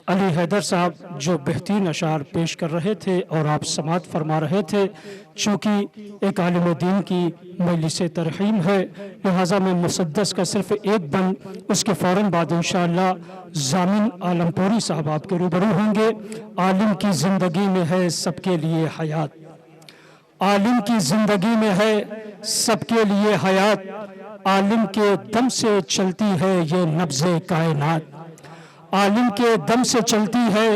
علی حیدر صاحب جو بہترین اشعار پیش کر رہے تھے اور آپ سماعت فرما رہے تھے، چونکہ ایک عالم دین کی مجلس ترحیم ہے، لہٰذا میں مسدس کا صرف ایک بند اس کے فوراً بعد انشاءاللہ ضامن عالم پوری صاحب آپ کے روبرو ہوں گے۔ عالم کی زندگی میں ہے سب کے لیے حیات، عالم کی زندگی میں ہے سب کے لیے حیات، عالم کے دم سے چلتی ہے یہ نبض کائنات، عالم کے دم سے چلتی ہے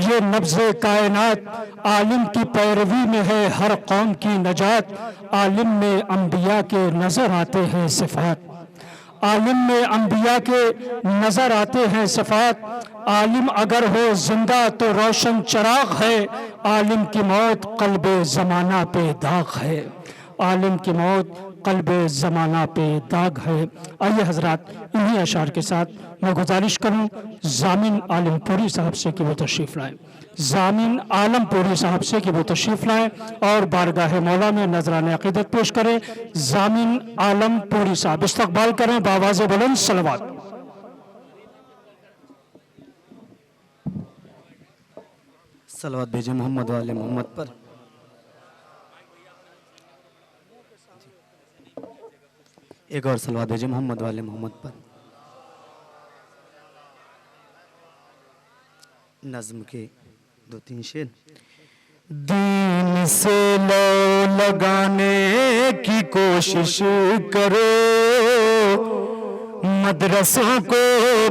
یہ نبض کائنات، عالم کی پیروی میں ہے ہر قوم کی نجات، عالم میں انبیاء کے نظر آتے ہیں صفات، عالم میں انبیاء کے نظر آتے ہیں صفات، عالم اگر ہو زندہ تو روشن چراغ ہے، عالم کی موت قلب زمانہ پہ داغ ہے، عالم کی موت قلب زمانہ پہ داغ ہے۔ آئیے حضرات انہی اشعار کے ساتھ میں گزارش کروں ضامن عالم پوری صاحب سے کہ وہ تشریف لائیں، ضامن عالم پوری صاحب سے کہ وہ تشریف لائیں اور بارگاہ مولا میں نذرانِ عقیدت پیش کریں۔ ضامن عالم پوری صاحب استقبال کریں بآواز بلند صلوات۔ صلوات بھیجیں محمد والے محمد پر۔ ایک اور صلوات بھیجیں محمد والے محمد پر۔ نظم کے 2-3 شعر۔ دین سے لو لگانے کی کوشش کرو، مدرسوں کو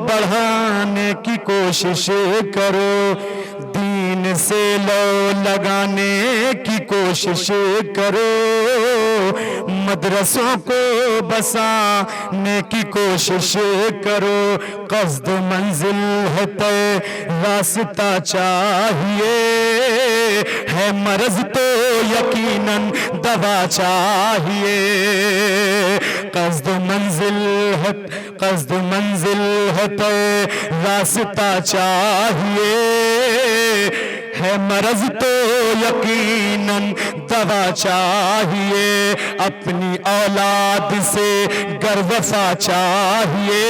بڑھانے کی کوشش کرو، دین سے لو لگانے کی کوشش کرو، مدرسوں کو بسانے کی کوشش کرو، قصد منزل ہے طے راستہ چاہیے، ہے مرض تو یقیناً دوا چاہیے، قصد منزل ہے طے راستہ چاہیے، ہے مرض تو یقیناً دوا چاہیے، اپنی اولاد سے گر وفا چاہیے،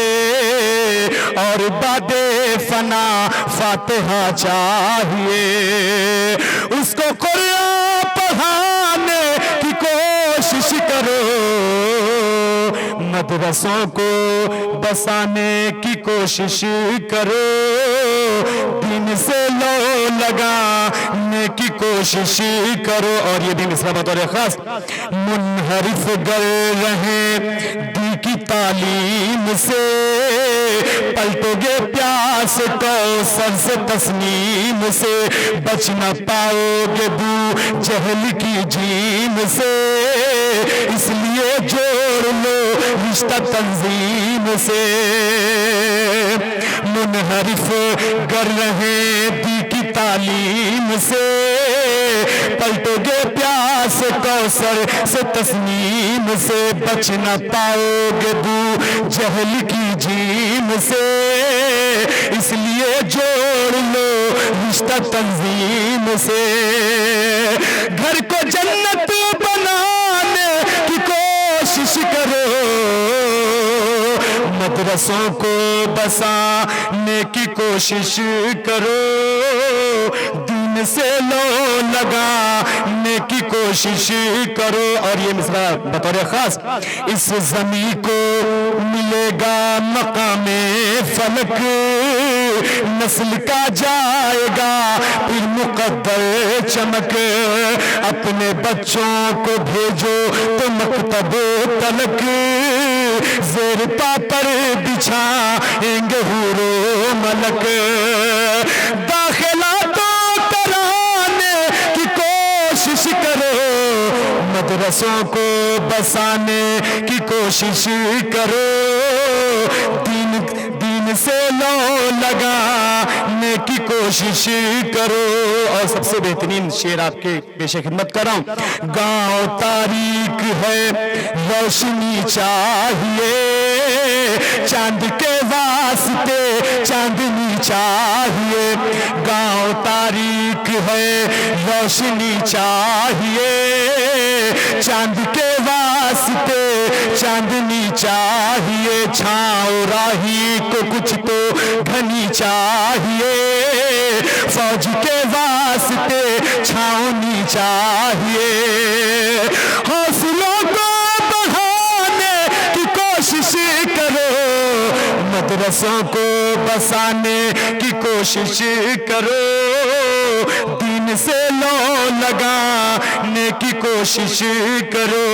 اور بعد فنا فاتحہ چاہیے، اس کو قرآن پڑھانے کی کوشش کرو، مدرسوں کو بسانے کی کوشش کرو، دین سے لو لگانے کی کوشش کرو۔ اور یہ بھی مصرع بطور خاص، منحرف گر رہے دی کی تعلیم سے، پلٹو گے پیاس کوثر سے تسنیم سے، بچ نہ پاؤ گے بو جہل کی جیم سے، اس لیے جوڑ لو رشتہ تنظیم سے، منحرف گر رہے دی کی تعلیم سے، پلٹو گے پیاس کوثر سے تسنیم سے، بچ نہ پاؤ گے بو جہل کی جیم سے، اس لیے جوڑ لو رشتہ تنظیم سے، گھر کو جنت بنانے کی کوشش کرو، مدرسوں کو بسانے کی کوشش کرو، دین سے لو لگانے کی کوشش کرو۔ اور یہ مصرع بطور خاص، اس زمین کو ملے گا مقام فلک، نسل کا جائے گا پھر مقدر چمک، اپنے بچوں کو بھیجو تو مکتب تلک، زیر پا پر بچھائیں گے حور و ملک، داخلہ تو کرانے کی کوشش کرو، مدرسوں کو بسانے کی کوشش کرو، دین سے لو لگانے کی کوشش کرو۔ اور سب سے بہترین شعر آپ کے پیش خدمت کر رہا ہوں، گاؤں تاریک ہے روشنی چاہیے، چاند کے واسطے چاندنی چاہیے، گاؤں تاریک ہے روشنی چاہیے، چاند کے واسطے چاندنی چاہیے، چھاؤں راہی کو کچھ تو گھنی چاہیے، فوج کے واسطے چھاؤنی چاہیے، حوصلوں کو بڑھانے کی کوشش کرو، مدرسوں کو بسانے کی کوشش کرو، دین سے لو لگانے کی کوشش کرو،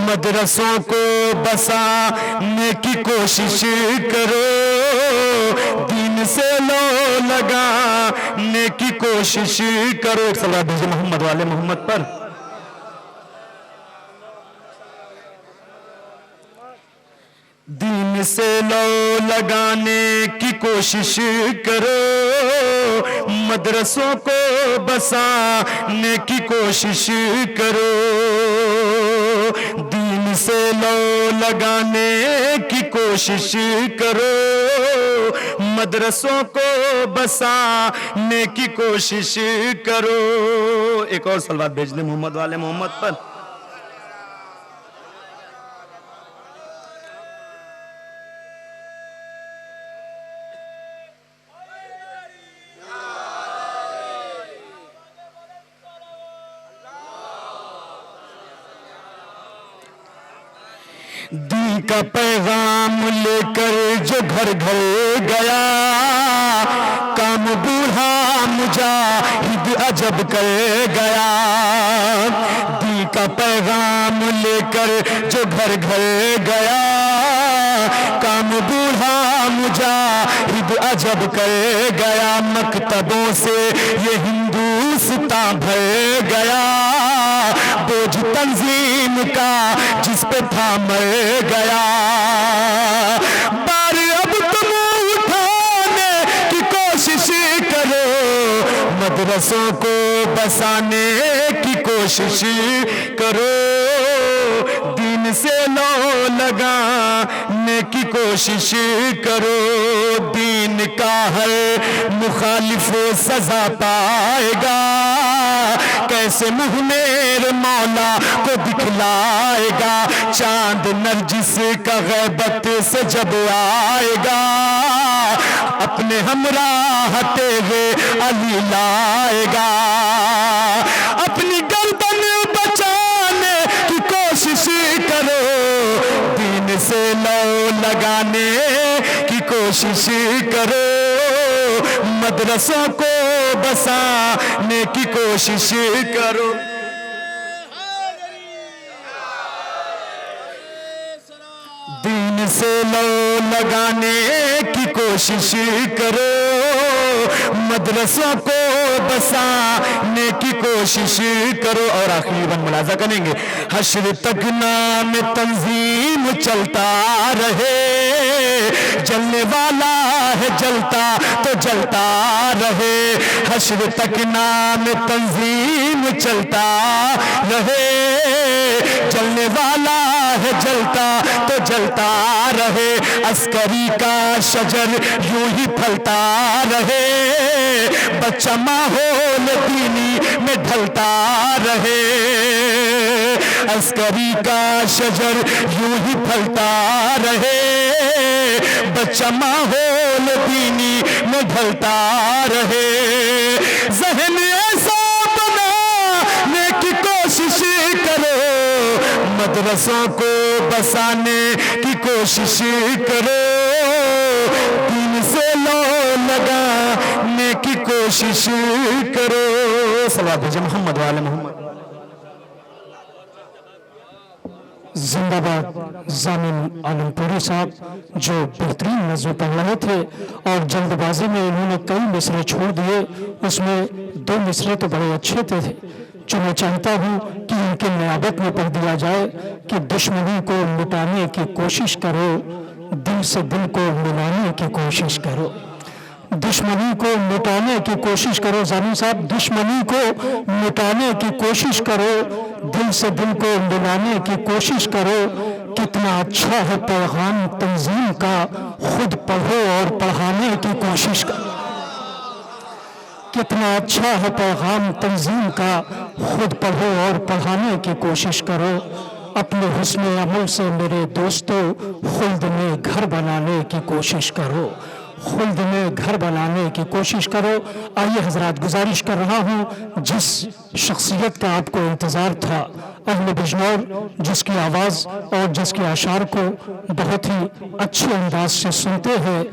مدرسوں کو بسانے کی کوشش کرو، دین سے لو لگانے کی کوشش کرو۔ ایک صلوات بھیجئے محمد والے محمد پر۔ دین سے لو لگانے کی کوشش کرو، مدرسوں کو بسانے کی کوشش کرو، دین سے لو لگانے کی کوشش کرو، مدرسوں کو بسانے کی کوشش کرو۔ ایک اور صلوات بھیج دیں محمد والے محمد پر۔ دین کا پیغام لے کر جو گھر گھر گیا، کام بوڑھا مجاہد عجب کر گیا، دین کا پیغام لے کر جو گھر گھر گیا، کام بوڑھا مجاہد عجب کر گیا، مکتبوں سے یہ ہندوستان بھر گیا، بوجھ تنظیم کا جس پہ تھا مر گیا، بار اب تم اٹھانے کی کوشش کرو، مدرسوں کو بسانے کی کوشش کرو، دین سے لو لگانے کی کوشش کرو، دین کا ہر مخالف سزا پائے گا، کیسے منہ میرے مولا کو دکھلائے گا، چاند نرجس کا غیبت سے جب آئے گا، اپنے ہمراہ تیرے علی لائے گا، اپنی گردن بچانے کی کوشش کرو، دین سے لو لگانے کی کوشش کرو، مدرسوں کو بسانے کی کوشش کرو۔ دین سے لو لگانے کی کوشش کرو، مدرسوں کو بسانے کی کوشش کرو۔ اور آخری بند ملاحظہ کریں گے، حشر تک نام تنظیم چلتا رہے، جلنے والا ہے جلتا تو جلتا رہے، حشر تک نام تنظیم چلتا رہے، جلنے والا ہے جلتا تو جلتا رہے، عسکری کا شجر یوں ہی پھلتا رہے، بچہ ماحول دینی میں ڈھلتا رہے، عسکری کا شجر یوں ہی پھلتا رہے، بچہ ماحول دینی میں ڈھلتا رہے، ذہن ایسا بنانے کی کوشش کرو، مدرسوں کو بسانے کی کوشش کرو، دین سے لو لگانے کی کوشش کرو۔ صلوات بھیجئے محمد والے محمد۔ زندہ باد ضامن عالم پوری صاحب جو بہترین نظم پڑھ رہے تھے، اور جلد بازی میں انہوں نے کئی مصرے چھوڑ دیے، اس میں 2 مصرے تو بڑے اچھے تھے، جو میں چاہتا ہوں کہ ان کے نیابت میں پڑھ دیا جائے کہ دشمنی کو مٹانے کی کوشش کرو، دل سے دل کو ملانے کی کوشش کرو، دشمنی کو مٹانے کی کوشش کرو، ضامن صاحب دشمنی کو مٹانے کی کوشش کرو، دل سے دل کو ملانے کی کوشش کرو، کتنا اچھا ہے پیغام تنظیم کا، خود پڑھو اور پڑھانے کی کوشش کرو، کتنا اچھا ہے پیغام تنظیم کا، خود پڑھو اور پڑھانے کی کوشش کرو، اپنے حسن عمل سے میرے دوستو خلد میں گھر بنانے کی کوشش کرو، خلد میں گھر بنانے کی کوشش کرو۔ آئیے حضرات، گزارش کر رہا ہوں، جس شخصیت کا آپ کو انتظار تھا، اہل بجنور، جس کی آواز اور جس کے اشعار کو بہت ہی اچھے انداز سے سنتے ہیں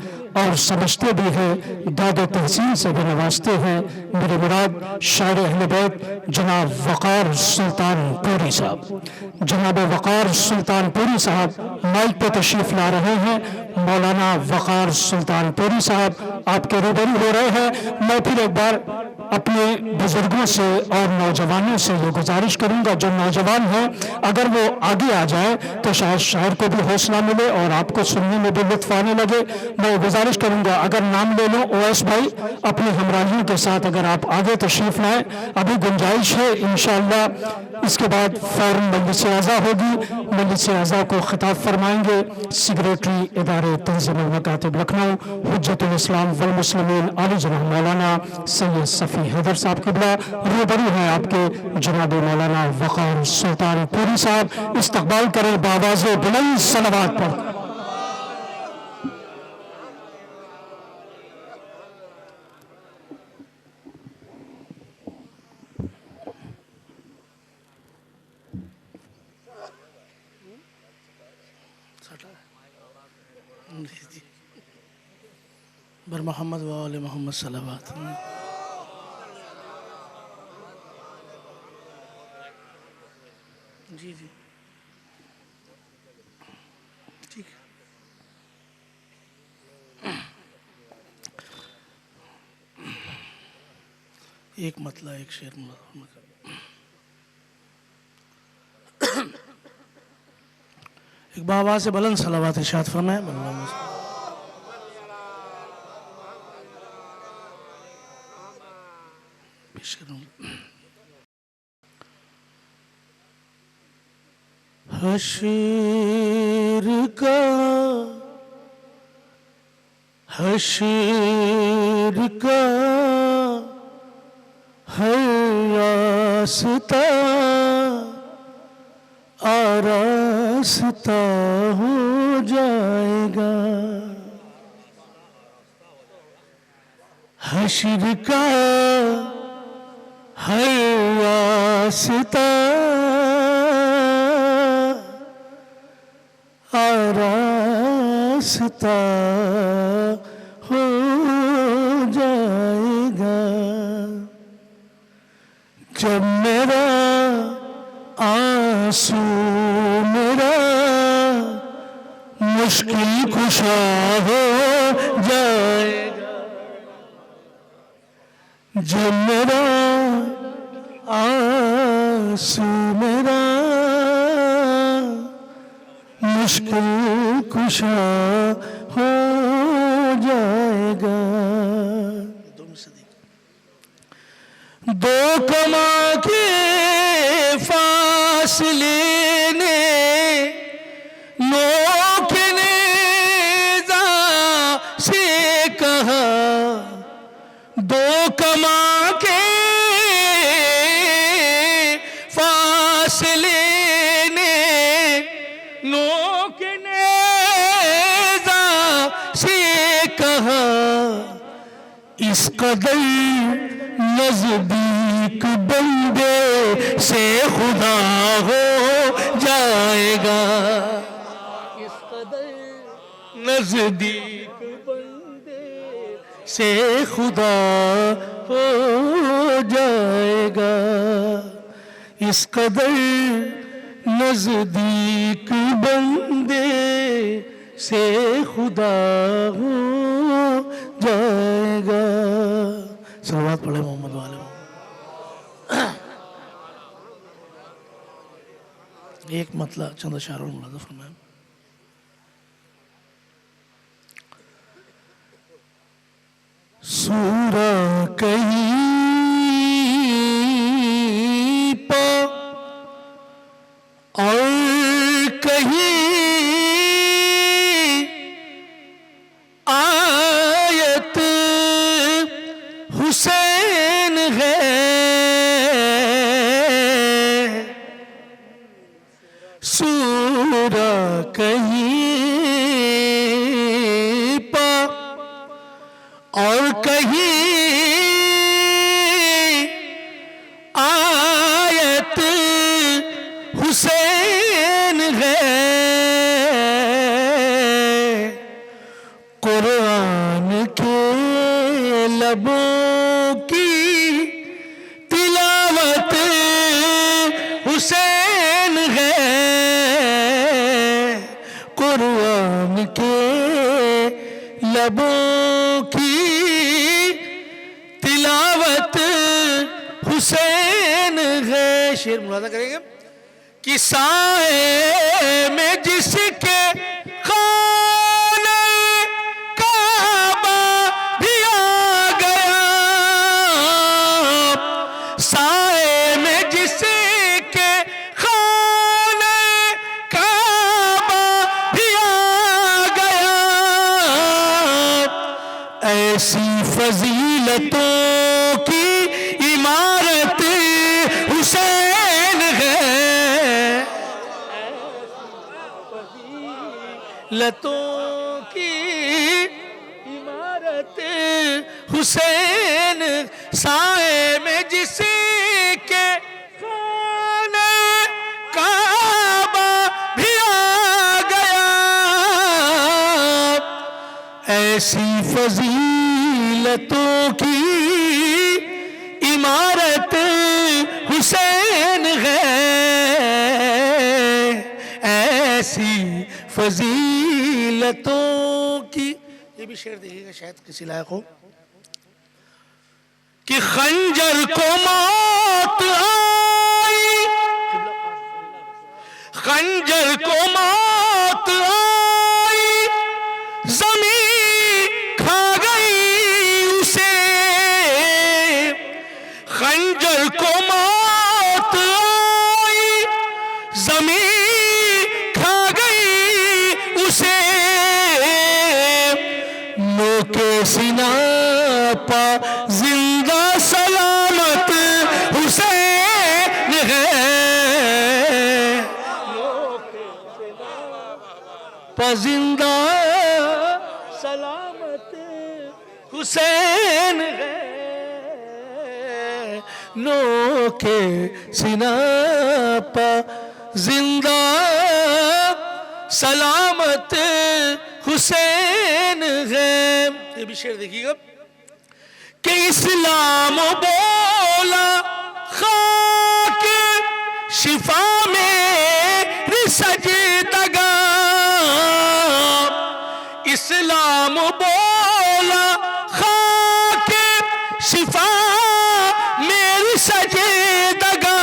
اور سمجھتے بھی ہیں، داد و تحسین سے بھی نوازتے ہیں، میرے مراد شاعر اہل بیت جناب وقار سلطان پوری صاحب۔ جناب وقار سلطان پوری صاحب مائک پہ تشریف لا رہے ہیں۔ مولانا وقار سلطان پوری صاحب آپ کے روبرو ہو رہے ہیں۔ میں پھر ایک بار اپنے بزرگوں سے اور نوجوانوں سے یہ گزارش کروں گا، جو نوجوان ہیں اگر وہ آگے آ جائیں تو شاید شاعر کو بھی حوصلہ ملے اور آپ کو سننے میں بھی لطف آنے لگے۔ میں گزارش کروں گا، اگر نام لے لوں اویس بھائی، اپنے ہمراہیوں کے ساتھ اگر آپ آگے تشریف لائیں، ابھی گنجائش ہے، انشاءاللہ اس کے بعد فوراً مجلس اعزا ہوگی۔ مجلس اعزا کو خطاب فرمائیں گے سیکریٹری ادارے تنظیم المکاتب لکھنؤ، حجت الاسلام والمسلمین عالی جناب مولانا سید صفی حیدر صاحب قبلہ۔ روبرو ہیں آپ کے جناب مولانا وقار سلطان پوری صاحب، استقبال کریں بآواز بلند صلوات پڑھ۔ بر محمد و آل محمد صلوات۔ جی جی ٹھیک ہے۔ ایک مطلع ایک شعر ایک بآواز بلند صلوات ارشاد فرمائیں۔ پیش کروں حشر کا ہر راستہ آراستہ ہو جائے گا، حشر کا ہر راستہ آراستہ ہو جائے گا، جب میرا آنسو میرا مشکل کشا ہو جائے گا، جب میرا آنسو میرا مشکل کشا ہو جائے گا، دو کما کے فاصلے نے نوک نیزہ سے کہا، دو کما کے فاصلے نے نوک نیزہ سے کہا، اس قدر نزدیک بندے سے خدا ہو جائے گا، اس قدر نزدیک بندے سے خدا ہو جائے گا، اس قدر نزدیک بندے سے خدا ہو جائے گا۔ صلوات پڑھے محمد والے محمد۔ ایک مطلع چند اشعار اور ملاحظہ فرمائیں۔ سورہ کہیں پا اور کہیں آیت حسین ہے، سورہ کہیں پا اور کہیں آیت حسین ہے، قرآن کے لبوں کی تلاوت حسین ہے، قرآن کے لبوں کی تلاوت حسین ہے۔ شعر ملاحظہ کریں گے کہ سائے میں جس کے خانہ کعبہ بھی آ گیا، سائے میں جس کے خانہ کعبہ بھی آ گیا، ایسی فضیلتوں کی عمارت حسین ہے، فضیلتوں کی عمارت حسین، سائے میں جس کے خانہ کعبہ بھی آ گیا، ایسی فضیلتوں کی عمارت حسین ہے، ایسی فضیلتوں کی۔ یہ بھی شعر دیکھیے گا شاید کسی لائق ہو کہ خنجر کو موت آئی، خنجر کو موت آئی، زمین کھا گئی اسے، خنجر کو موت آئی، زمین کھا گئی اسے، نوک سینہ پا زندہ سلامت حسین ہے، پا زندہ سلامت حسین ہے، نوک سینہ پا زندہ سلامت حسین ہے۔ یہ بھی شعر دیکھیے گا کہ اسلام بولا خاک شفا میں سجدگاں، اسلام بولا خاک شفا میری سجدگاں،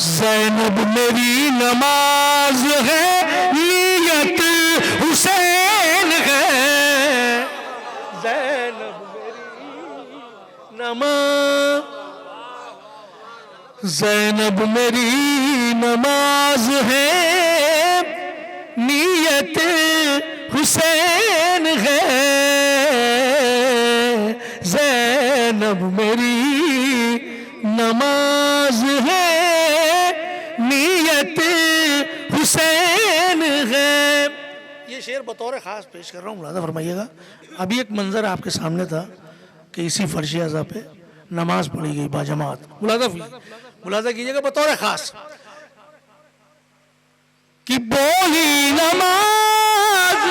زینب میری نماز ہے، نیت حسین ہے، زینب میری نماز، زینب میری نماز ہے، نیت حسین ہے، زینب میری نماز ہے، نیت حسین ہے۔ یہ شعر بطور خاص پیش کر رہا ہوں، ملاحظہ فرمائیے گا۔ ابھی ایک منظر آپ کے سامنے تھا کہ اسی فرش اعضا پہ نماز پڑھی گئی باجماعت، ملاحظہ کیجئے گا بطور خاص کہ بولی نماز،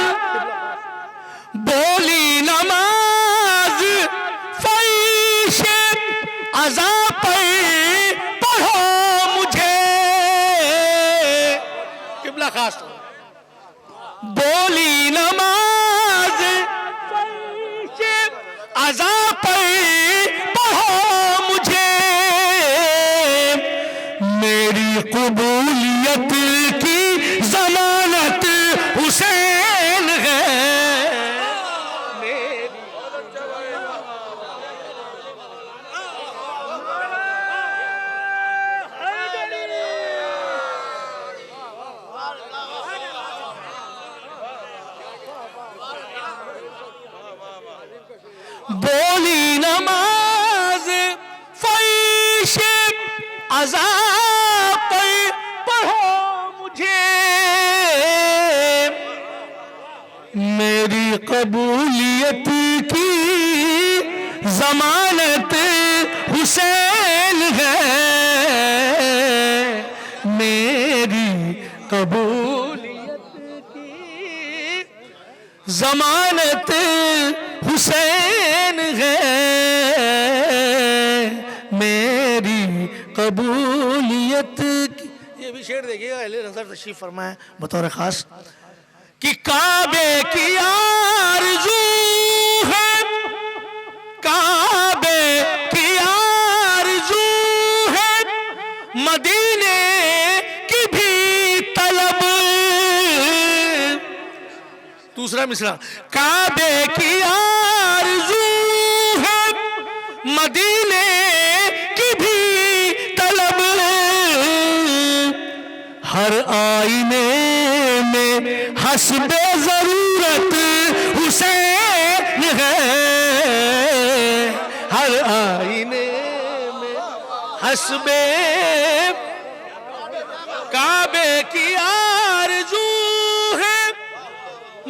بولی نماز فرش اعضا پر پڑھو مجھے، قبلہ خاص، بولی نماز فرش اعضا پر پڑھو مجھے، میری قبولیت کی ضمانت حسین ہے، بولی نماز فرش اعضا پر پڑھو مجھے، میری قبولیت کی ضمانت حسین ہے، میری قبولیت کی ضمانت حسین ہے، میری قبولیت کی. یہ بھی شعر دیکھیے گا، اہل نظر تشریف فرمائے بطور خاص کہ کعبے کی آرزو ہے، کعبے کی آرزو ہے، مدینے کی بھی طلب. دوسرا مصرع، کعبے کی آرزو ہے، مدینے کی بھی طلب، ہر آئینے میں حسب ضرورت حسین ہے، ہر آئینے میں حسب کعبے کی آرزو ہے،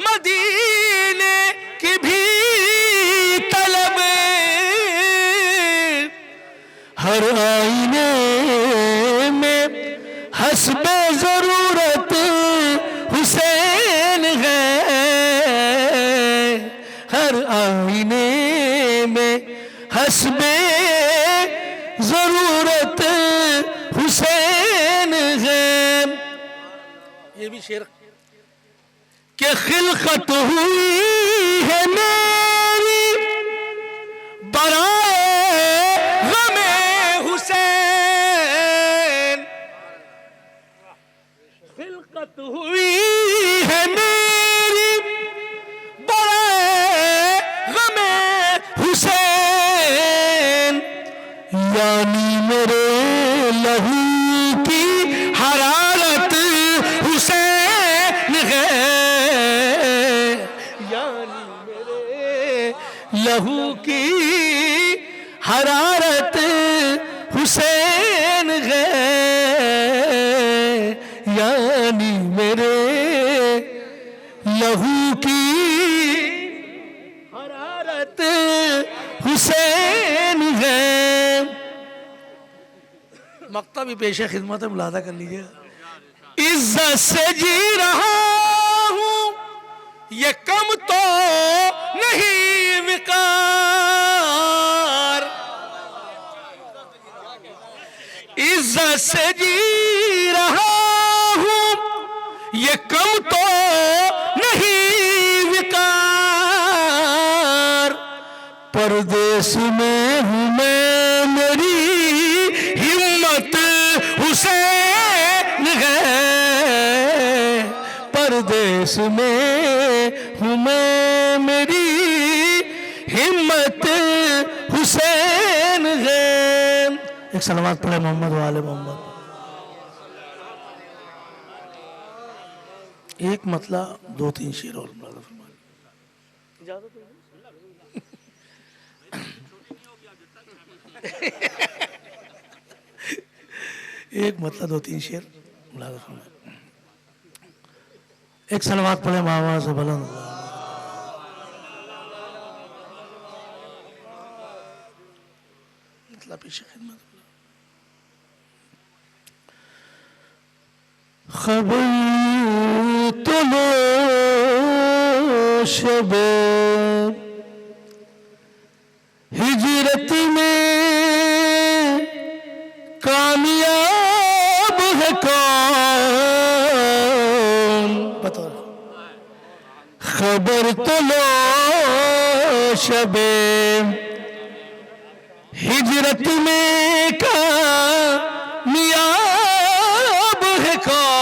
مدینے کی بھی طلب، ہر آئینے میں حسب ضرورت حسین ہے، ہر آئینے میں حسب ضرورت حسین ہے. یہ بھی شعر کہ خلقت ہوئی ہے میری برائے غم حسین، خلقت ہوئی ہے میری برائے غم حسین، یعنی میرے لہو کی حرارت حسین ہے، یعنی میرے لہو کی حرارت حسین ہے، یعنی میرے لہو کی حرارت حسین ہے. مقطع بھی پیش خدمت ملاحظہ کر لیجیے. عزت سے جی رہا ہوں یہ کم تو نہیں وقار، عزت سے جی رہا ہوں یہ کم تو نہیں وقار، پردیس میں ہوں میں میری ہمت حسین ہے، پردیس میں ہوں میں میری ہمت حسین ہے. ایک صلوات پڑھے محمد و آل محمد. ایک مطلع 2-3 شعر اور ایک مطلع 2-3 شعر ملاحظہ فرمائے. ایک صلوات پڑھے محمد سے بلند. مطلع پیش خدمت. خبر تو لو شب ہجرت میں کامیاب ہے کون، بطور خبر تو لو شب ہجرت میں کامیاب ہے کون،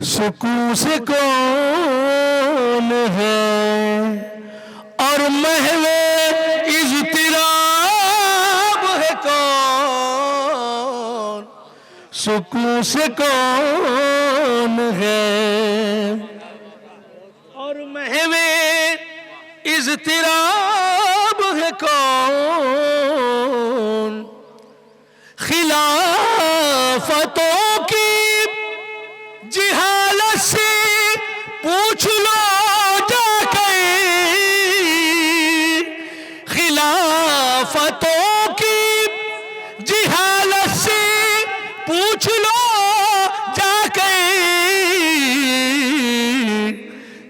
سکون سے کون ہے اور محو اضطراب ہے کون، سکون سے کون ہے اور محو اضطراب ہے کون، خلافتوں کی جہالت سے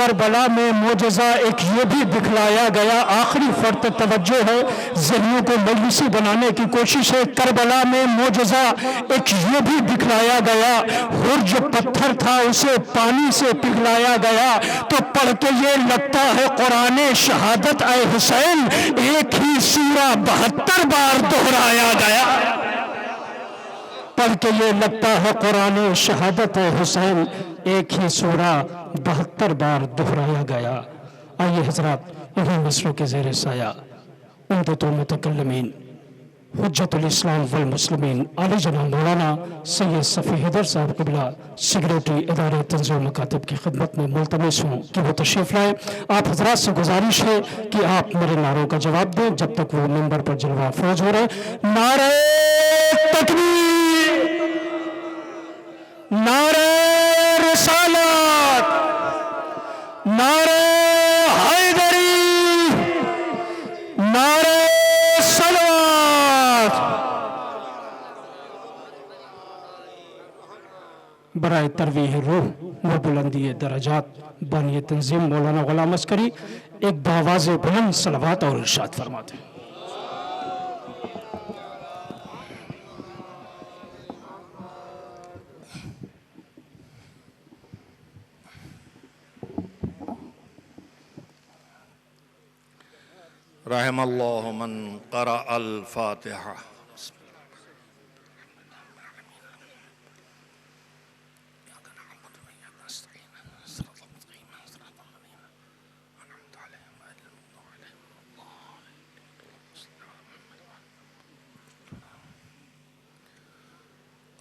کربلا میں معجزہ ایک یہ بھی دکھلایا گیا، آخری فرد توجہ ہے، ذہنوں کو مجلسی بنانے کی کوشش ہے۔ کربلا میں معجزہ ایک یہ بھی دکھلایا گیا، ہر جو پتھر تھا اسے پانی سے پگھلایا گیا۔ تو پڑھ کے یہ لگتا ہے قرآن شہادت اے حسین ایک ہی سورہ 72 بار دہرایا گیا۔ پڑھ کے یہ لگتا ہے قرآن شہادت حسین ایک ہی سورہ 72 بار دہرایا گیا۔ آئیے حضرات انہیں مصروں کے زیر سایہ عمدۃ المتکلمین حجت الاسلام والمسلمین علی جناب مولانا سید صفی حیدر صاحب قبلہ سیکریٹری ادارہ تنظیم مکاتب کی خدمت میں ملتمس ہوں کہ وہ تشریف لائیں۔ آپ حضرات سے گزارش ہے کہ آپ میرے نعروں کا جواب دیں جب تک وہ منبر پر جلوہ افروز ہو رہے۔ نعرہ تکبیر، نعرہ رسالت، نعرہ حیدری، نعرہ صلوات۔ برائے ترویح روح و بلندی درجات بانی تنظیم مولانا غلام عسکری ایک بآواز بلند صلوات اور ارشاد فرماتے ہیں۔ رحم اللہ من قرأ الفاتحہ۔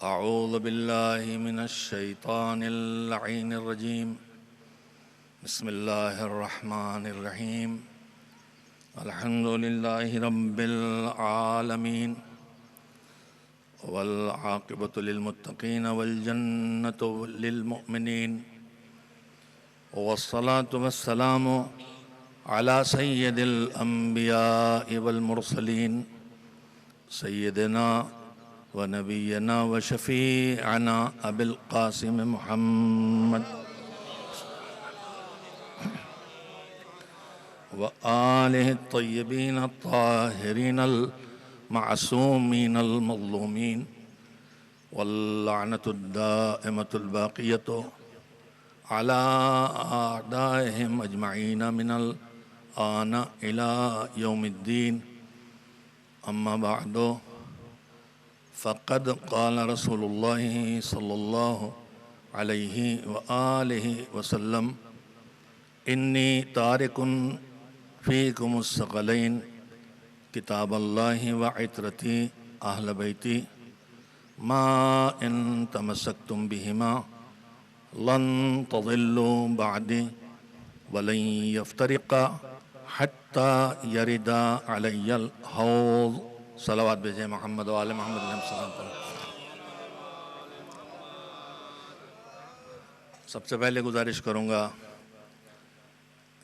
اعوذ باللہ من الشیطان اللعین الرجیم، بسم اللہ الرحمن الرحیم، الحمد للہ رب العالمین، والعاقبۃ للمتقین والجنۃ للمؤمنین، والصلاة والسلام علی سید الانبیاء والمرسلین، سیدنا ونبینا وشفیعنا ابی القاسم محمد وآلہ الطیبین الطاہرین المعصومین المظلومین، واللعنۃ الدائمۃ الباقیۃ علی اعدائہم اجمعین من الآن الی یوم الدین۔ اما بعد فقد قال رسول اللہ صلی اللہ علیہ وآلہ وسلم انی تارک فیکم الثقلین کتاب اللہ وعطرتی اہل بیتی ما ان تمسکتم بہما لن تضلوا بعدی ولن یفترقا حتی یردا علی الحوض۔ صلوات بھیجیں محمد و آل محمد علیہ السلام پر۔ سب سے پہلے گزارش کروں گا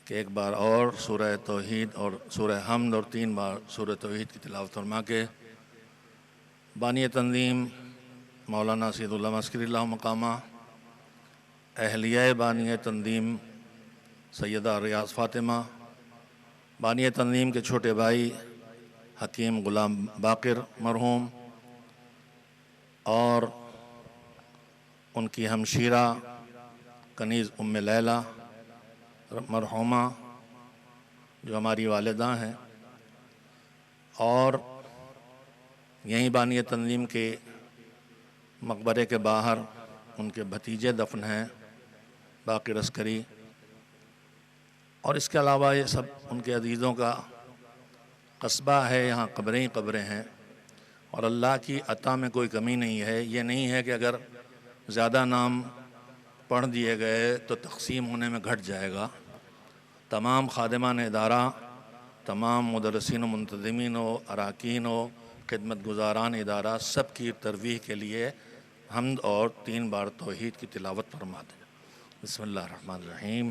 کہ ایک بار اور سورہ توحید اور سورہ حمد اور 3 بار سورہ توحید کی تلاوت فرما کے بانی تنظیم مولانا سید اللہ عسکری اللہ مقامہ، اہلیہ بانی تنظیم سیدہ ریاض فاطمہ، بانی تنظیم کے چھوٹے بھائی حکیم غلام باقر مرحوم اور ان کی ہمشیرہ کنیز ام لیلہ مرحومہ جو ہماری والدہ ہیں، اور یہیں بانی تنظیم کے مقبرے کے باہر ان کے بھتیجے دفن ہیں باقر عسکری، اور اس کے علاوہ یہ سب ان کے عزیزوں کا قصبہ ہے، یہاں قبریں ہی قبریں ہیں، اور اللہ کی عطا میں کوئی کمی نہیں ہے۔ یہ نہیں ہے کہ اگر زیادہ نام پڑھ دیے گئے تو تقسیم ہونے میں گھٹ جائے گا۔ تمام خادمان ادارہ، تمام مدرسین و منتظمین و اراکین و خدمت گزاران ادارہ، سب کی ترویح کے لیے حمد اور 3 بار توحید کی تلاوت فرما دیں۔ بسم اللہ الرحمن الرحیم۔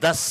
10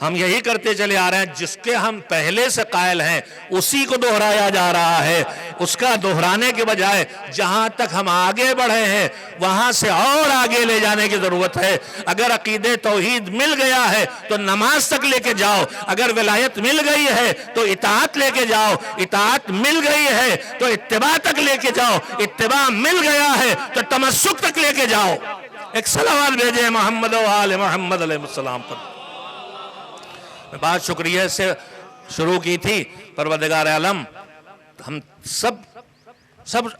ہم یہی کرتے چلے آ رہے ہیں، جس کے ہم پہلے سے قائل ہیں اسی کو دہرایا جا رہا ہے. اس کا دہرانے کے بجائے جہاں تک ہم آگے بڑھے ہیں وہاں سے اور آگے لے جانے کی ضرورت ہے. اگر عقیدہ توحید مل گیا ہے تو نماز تک لے کے جاؤ، اگر ولایت مل گئی ہے تو اطاعت لے کے جاؤ، اطاعت مل گئی ہے تو اتباع تک لے کے جاؤ، اتباع مل گیا ہے تو تمسک تک لے کے جاؤ. ایک صلوات بھیجیں محمد و آل محمد علیہ السلام پر. میں بات شکریہ سے شروع کی تھی. پروردگار عالم ہم سب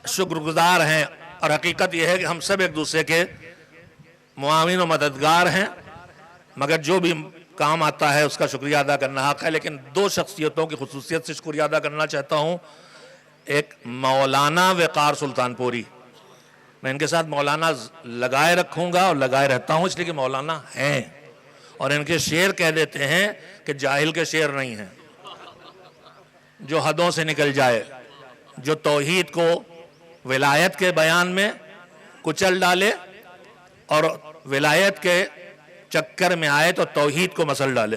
شکر گزار ہیں، اور حقیقت یہ ہے کہ ہم سب ایک دوسرے کے معاون و مددگار ہیں، مگر جو بھی کام آتا ہے اس کا شکریہ ادا کرنا حق ہے. لیکن دو شخصیتوں کی خصوصیت سے شکریہ ادا کرنا چاہتا ہوں. ایک مولانا وقار سلطان پوری، میں ان کے ساتھ مولانا لگائے رکھوں گا اور لگائے رہتا ہوں اس لیے کہ مولانا ہیں، اور ان کے شعر کہہ دیتے ہیں کہ جاہل کے شعر نہیں ہیں. جو حدوں سے نکل جائے، جو توحید کو ولایت کے بیان میں کچل ڈالے اور ولایت کے چکر میں آئے تو توحید کو مسل ڈالے.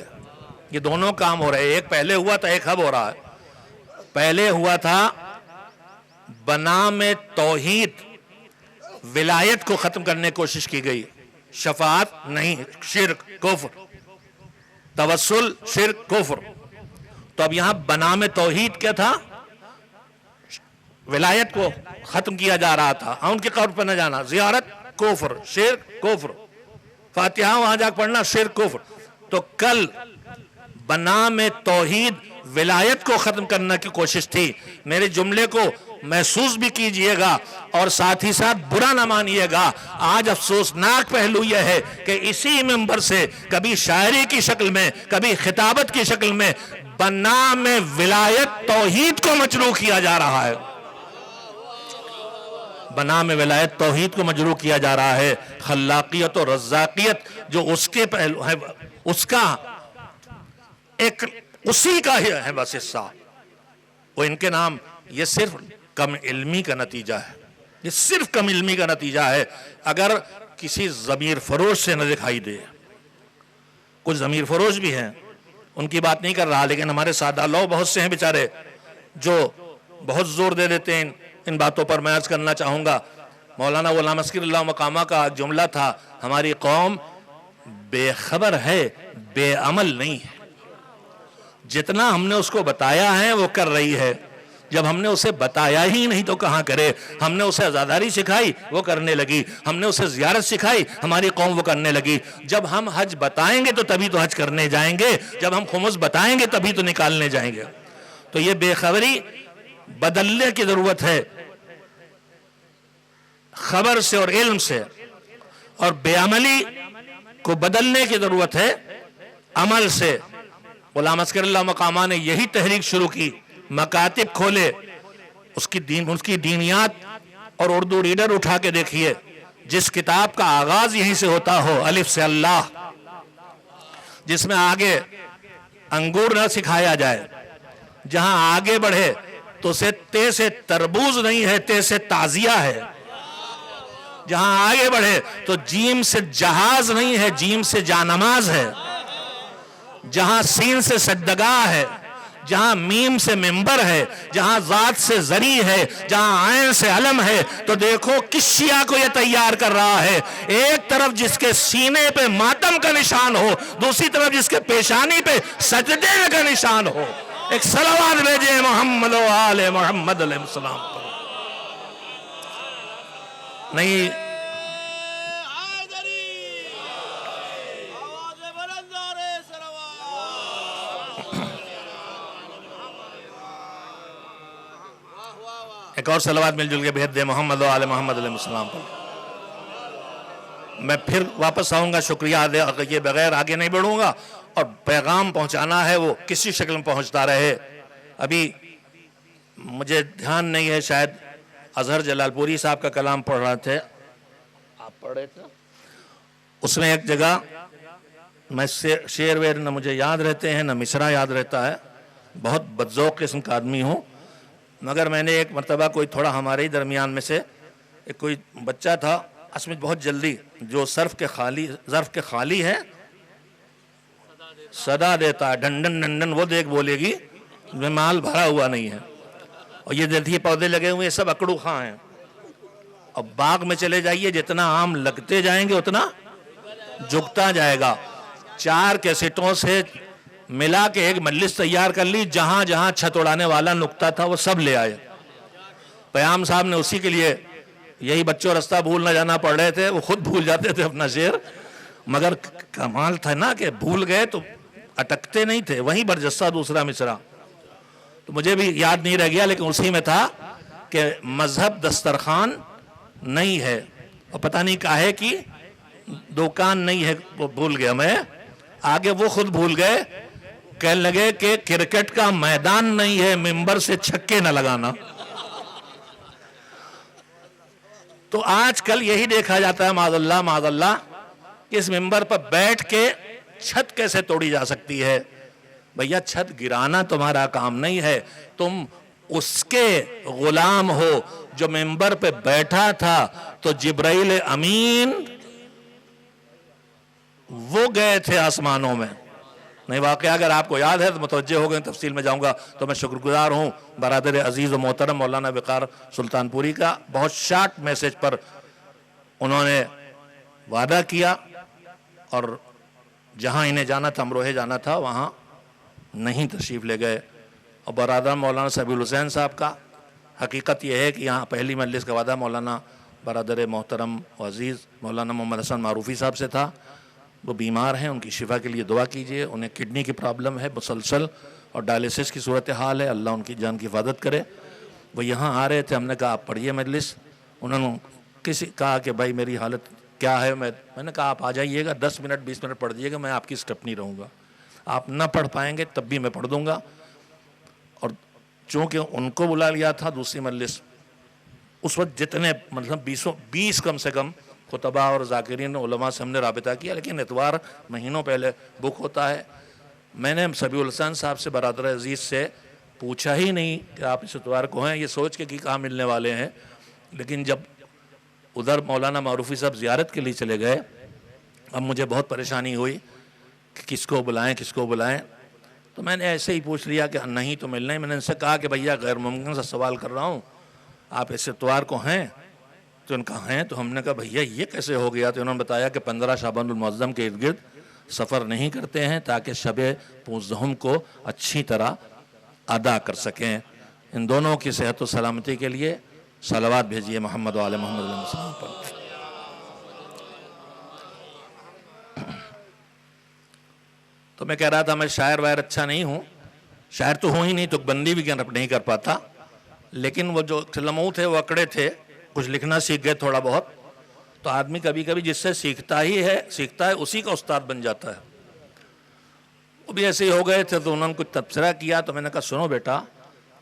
یہ دونوں کام ہو رہے ہیں. ایک پہلے ہوا تھا، ایک اب ہو رہا ہے. پہلے ہوا تھا بنام توحید ولایت کو ختم کرنے کی کوشش کی گئی. شفاعت نہیں، شرک کفر، توسل شرک کفر. تو اب یہاں بنام توحید کیا تھا؟ ولایت کو ختم کیا جا رہا تھا. ان کے قبر پر نہ جانا، زیارت کفر، شرک کفر، فاتحہ وہاں جا پڑھنا شرک کفر. تو کل بنام توحید ولایت کو ختم کرنے کی کوشش تھی. میرے جملے کو محسوس بھی کیجئے گا اور ساتھ ہی ساتھ برا نہ مانیے گا. آج افسوسناک پہلو یہ ہے کہ اسی منبر سے کبھی شاعری کی شکل میں، کبھی خطابت کی شکل میں بنام ولایت توحید کو مجروح کیا جا رہا ہے. بنام ولایت توحید کو مجروح کیا جا رہا ہے. خلاقیت و رزاقیت جو اس کے پہلو ہے، اس کا ایک اسی کا ہی ہے بس حصہ. وہ ان کے نام، یہ صرف کم علمی کا نتیجہ ہے. یہ صرف کم علمی کا نتیجہ ہے. اگر کسی ضمیر فروش سے نہ دکھائی دے، کچھ ضمیر فروش بھی ہیں، ان کی بات نہیں کر رہا، لیکن ہمارے سادہ لوگ بہت سے ہیں بیچارے جو بہت زور دے دیتے ہیں ان باتوں پر. میں عرض کرنا چاہوں گا، مولانا غلام اسکر اللہ مقامہ کا جملہ تھا، ہماری قوم بے خبر ہے، بے عمل نہیں ہے. جتنا ہم نے اس کو بتایا ہے وہ کر رہی ہے. جب ہم نے اسے بتایا ہی نہیں تو کہاں کرے؟ ہم نے اسے عزاداری سکھائی، وہ کرنے لگی. ہم نے اسے زیارت سکھائی، ہماری قوم وہ کرنے لگی. جب ہم حج بتائیں گے تو تبھی تو حج کرنے جائیں گے. جب ہم خمس بتائیں گے تبھی تو نکالنے جائیں گے. تو یہ بے خبری بدلنے کی ضرورت ہے، خبر سے اور علم سے. اور بے عملی کو بدلنے کی ضرورت ہے عمل سے. غلام اسکر اللہ مقامہ نے یہی تحریک شروع کی، مکاتب کھولے. اس کی دینیات اور اردو ریڈر اٹھا کے دیکھیے. جس کتاب کا آغاز یہیں سے ہوتا ہو، الف سے اللہ، جس میں آگے انگور نہ سکھایا جائے، جہاں آگے بڑھے تو اسے تے سے تربوز نہیں ہے، تے سے تعزیہ ہے. جہاں آگے بڑھے تو جیم سے جہاز نہیں ہے، جیم سے جانماز ہے. جہاں سین سے سجدگاہ ہے، جہاں میم سے منبر ہے، جہاں ذات سے ذری ہے، جہاں عین سے علم ہے. تو دیکھو کس شیعہ کو یہ تیار کر رہا ہے. ایک طرف جس کے سینے پہ ماتم کا نشان ہو، دوسری طرف جس کے پیشانی پہ سجدے کا نشان ہو. ایک صلوات بھیجیں محمد و آل محمد علیہ السلام پر. نہیں ایک اور صلوات مل جل کے بھیج دے محمد و آل محمد علیہ السلام پر. میں پھر واپس آؤں گا، شکریہ یہ بغیر آگے نہیں بڑھوں گا. اور پیغام پہنچانا ہے وہ کسی شکل میں پہنچتا رہے. ابھی مجھے دھیان نہیں ہے، شاید اظہر جلال پوری صاحب کا کلام پڑھ رہے تھے، آپ پڑھ رہے تھے. اس میں ایک جگہ میں شعر ویر نہ مجھے یاد رہتے ہیں نہ مصرع یاد رہتا ہے، بہت بدذوق قسم کا آدمی ہوں. مگر میں نے ایک مرتبہ کوئی تھوڑا ہمارے ہی درمیان میں سے ایک کوئی بچہ تھا، اس میں بہت جلدی جو ظرف کے خالی ہے صدا دیتا ہے ڈنڈن ڈنڈن، وہ دیکھ بولے گی میں مال بھرا ہوا نہیں ہے. اور یہ دیکھیے پودے لگے ہوئے سب اکڑو خاں ہیں. اب باغ میں چلے جائیے، جتنا آم لگتے جائیں گے اتنا جھکتا جائے گا. 4 کیسٹوں سے ملا کے ایک مجلس تیار کر لی، جہاں جہاں چھت اڑانے والا نقطہ تھا وہ سب لے آئے. پیام صاحب نے اسی کے لیے، یہی بچوں رستہ بھول نہ جانا پڑ رہے تھے، وہ خود بھول جاتے تھے اپنا شعر، مگر کمال تھا نا کہ بھول گئے تو اٹکتے نہیں تھے، وہیں برجستہ دوسرا مصرع. تو مجھے بھی یاد نہیں رہ گیا، لیکن اسی میں تھا کہ مذہب دسترخوان نہیں ہے، اور پتہ نہیں کاہے کی دکان نہیں ہے، وہ بھول گیا میں. آگے وہ خود بھول گئے، کہنے لگے کہ کرکٹ کا میدان نہیں ہے، ممبر سے چھکے نہ لگانا. تو آج کل یہی دیکھا جاتا ہے معاذ اللہ کہ اس ممبر پر بیٹھ کے چھت کیسے توڑی جا سکتی ہے. بھیا چھت گرانا تمہارا کام نہیں ہے، تم اس کے غلام ہو جو ممبر پہ بیٹھا تھا. تو جبرائیل امین وہ گئے تھے آسمانوں میں. نہیں واقعہ اگر آپ کو یاد ہے تو متوجہ ہو گئے، تفصیل میں جاؤں گا تو میں شکر گزار ہوں برادر عزیز و محترم مولانا وقار سلطان پوری کا. بہت شارٹ میسج پر انہوں نے وعدہ کیا، اور جہاں انہیں جانا تھا، امروہے جانا تھا، وہاں نہیں تشریف لے گئے. اور برادر مولانا سبیل حسین صاحب کا حقیقت یہ ہے کہ یہاں پہلی مجلس کا وعدہ مولانا برادر محترم و عزیز مولانا محمد حسن معروفی صاحب سے تھا. وہ بیمار ہیں، ان کی شفا کے لیے دعا کیجئے. انہیں کڈنی کی پرابلم ہے مسلسل، اور ڈائلیسس کی صورتحال ہے، اللہ ان کی جان کی حفاظت کرے. وہ یہاں آ رہے تھے، ہم نے کہا آپ پڑھیے مجلس. انہوں نے کہا کہ بھائی میری حالت کیا ہے. میں نے کہا آپ آ جائیے گا، 10 منٹ 20 منٹ پڑھ دیجیے گا، میں آپ کی اسٹیپ نہیں رہوں گا. آپ نہ پڑھ پائیں گے تب بھی میں پڑھ دوں گا. اور چونکہ ان کو بلا لیا تھا دوسری مجلس، اس وقت جتنے مطلب 20 کم سے کم خطبہ اور ذاکرین علماء سے ہم نے رابطہ کیا، لیکن اتوار مہینوں پہلے بک ہوتا ہے. میں نے سبیع الحسن صاحب سے برادر عزیز سے پوچھا ہی نہیں کہ آپ اس اتوار کو ہیں، یہ سوچ کے کہ کہاں ملنے والے ہیں. لیکن جب ادھر مولانا معروفی صاحب زیارت کے لیے چلے گئے، اب مجھے بہت پریشانی ہوئی کہ کس کو بلائیں. تو میں نے ایسے ہی پوچھ لیا کہ نہیں تو ملنا ہی. میں نے ان سے کہا کہ بھیا غیر ممکن سا سوال کر رہا ہوں، آپ اس اتوار کو ہیں؟ تو ان کا ہیں. تو ہم نے کہا بھیا یہ کیسے ہو گیا؟ تو انہوں نے بتایا کہ 15 شعبان المعظم کے ارد گرد سفر نہیں کرتے ہیں تاکہ شب 15 کو اچھی طرح ادا کر سکیں. ان دونوں کی صحت و سلامتی کے لیے صلوات بھیجیے محمد و آل محمد علیہ وسلم پر. تو میں کہہ رہا تھا میں شاعر وائر اچھا نہیں ہوں، شاعر تو ہوں ہی نہیں، تو بندی بھی نہیں کر پاتا. لیکن وہ جو لمحوں تھے وہ اکڑے تھے، کچھ لکھنا سیکھ گئے تھوڑا بہت. تو آدمی کبھی کبھی جس سے سیکھتا ہے اسی کا استاد بن جاتا ہے. وہ بھی ایسے ہی ہو گئے تھے. تو انہوں نے کچھ تبصرہ کیا، تو میں نے کہا سنو بیٹا،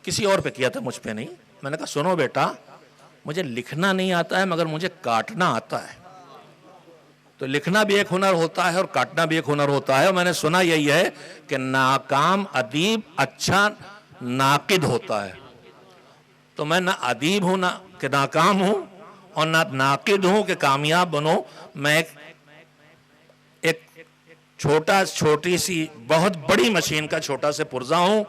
کسی اور پہ کیا تھا مجھ پہ نہیں. میں نے کہا سنو بیٹا، مجھے لکھنا نہیں آتا ہے مگر مجھے کاٹنا آتا ہے. تو لکھنا بھی ایک ہنر ہوتا ہے اور کاٹنا بھی ایک ہنر ہوتا ہے. اور میں نے سنا یہی ہے کہ ناکام ادیب اچھا ناقد ہوتا ہے. تو میں نہ ادیب ہوں نہ کہ ناکام ہوں، اور نہ ناقد ہوں کہ کامیاب بنو. میں ایک چھوٹی سی بہت بڑی مشین کا چھوٹا سے پرزہ ہوں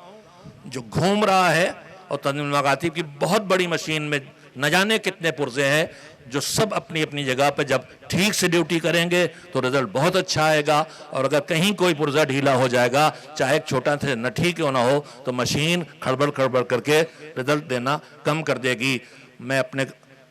جو گھوم رہا ہے. اور تنظیم المکاتب کی بہت بڑی مشین میں نہ جانے کتنے پرزے ہیں جو سب اپنی اپنی جگہ پہ جب ٹھیک سے ڈیوٹی کریں گے تو رزلٹ بہت اچھا آئے گا. اور اگر کہیں کوئی پرزہ ڈھیلا ہو جائے گا، چاہے ایک چھوٹا سے نہ ٹھیک کیوں نہ ہو، تو مشین کھڑبڑ کر کے رزلٹ دینا کم کر دے گی. میں اپنے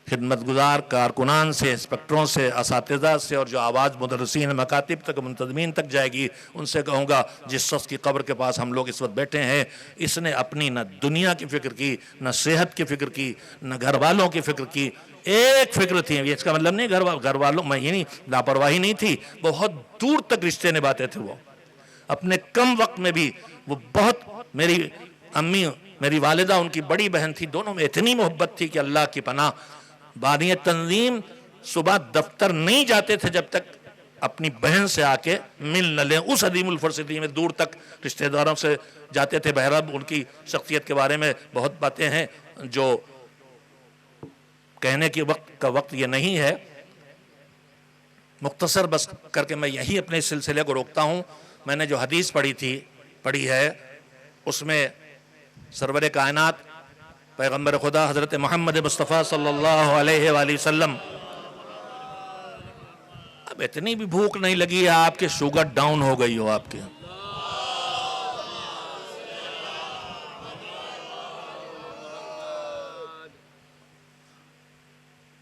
خدمت گزار کارکنان سے، انسپکٹروں سے، اساتذہ سے، اور جو آواز مدرسین مکاتب تک منتظمین تک جائے گی، ان سے کہوں گا جس شخص کی قبر کے پاس ہم لوگ اس وقت بیٹھے ہیں، اس نے اپنی نہ دنیا کی فکر کی، نہ صحت کی فکر کی، نہ گھر والوں کی فکر کی. ایک فکر تھی. اس کا مطلب نہیں گھر والوں میں یہ نہیں لاپرواہی نہیں تھی، بہت دور تک رشتے نبھاتے تھے. وہ اپنے کم وقت میں بھی وہ بہت، میری امی میری والدہ ان کی بڑی بہن تھی، دونوں میں اتنی محبت تھی کہ اللہ کی پناہ. بانی تنظیم صبح دفتر نہیں جاتے تھے جب تک اپنی بہن سے آ کے مل نہ لیں. اس عظیم الفرصتی میں دور تک رشتہ داروں سے جاتے تھے. بہرحال ان کی شخصیت کے بارے میں بہت باتیں ہیں جو کہنے کے وقت یہ نہیں ہے. مختصر بس کر کے میں یہی اپنے سلسلے کو روکتا ہوں. میں نے جو حدیث پڑھی ہے اس میں سرور کائنات پیغمبر خدا حضرت محمد مصطفیٰ صلی اللہ علیہ وآلہ وسلم، اب اتنی بھی بھوک نہیں لگی ہے آپ کے شوگر ڈاؤن ہو گئی ہو آپ کے،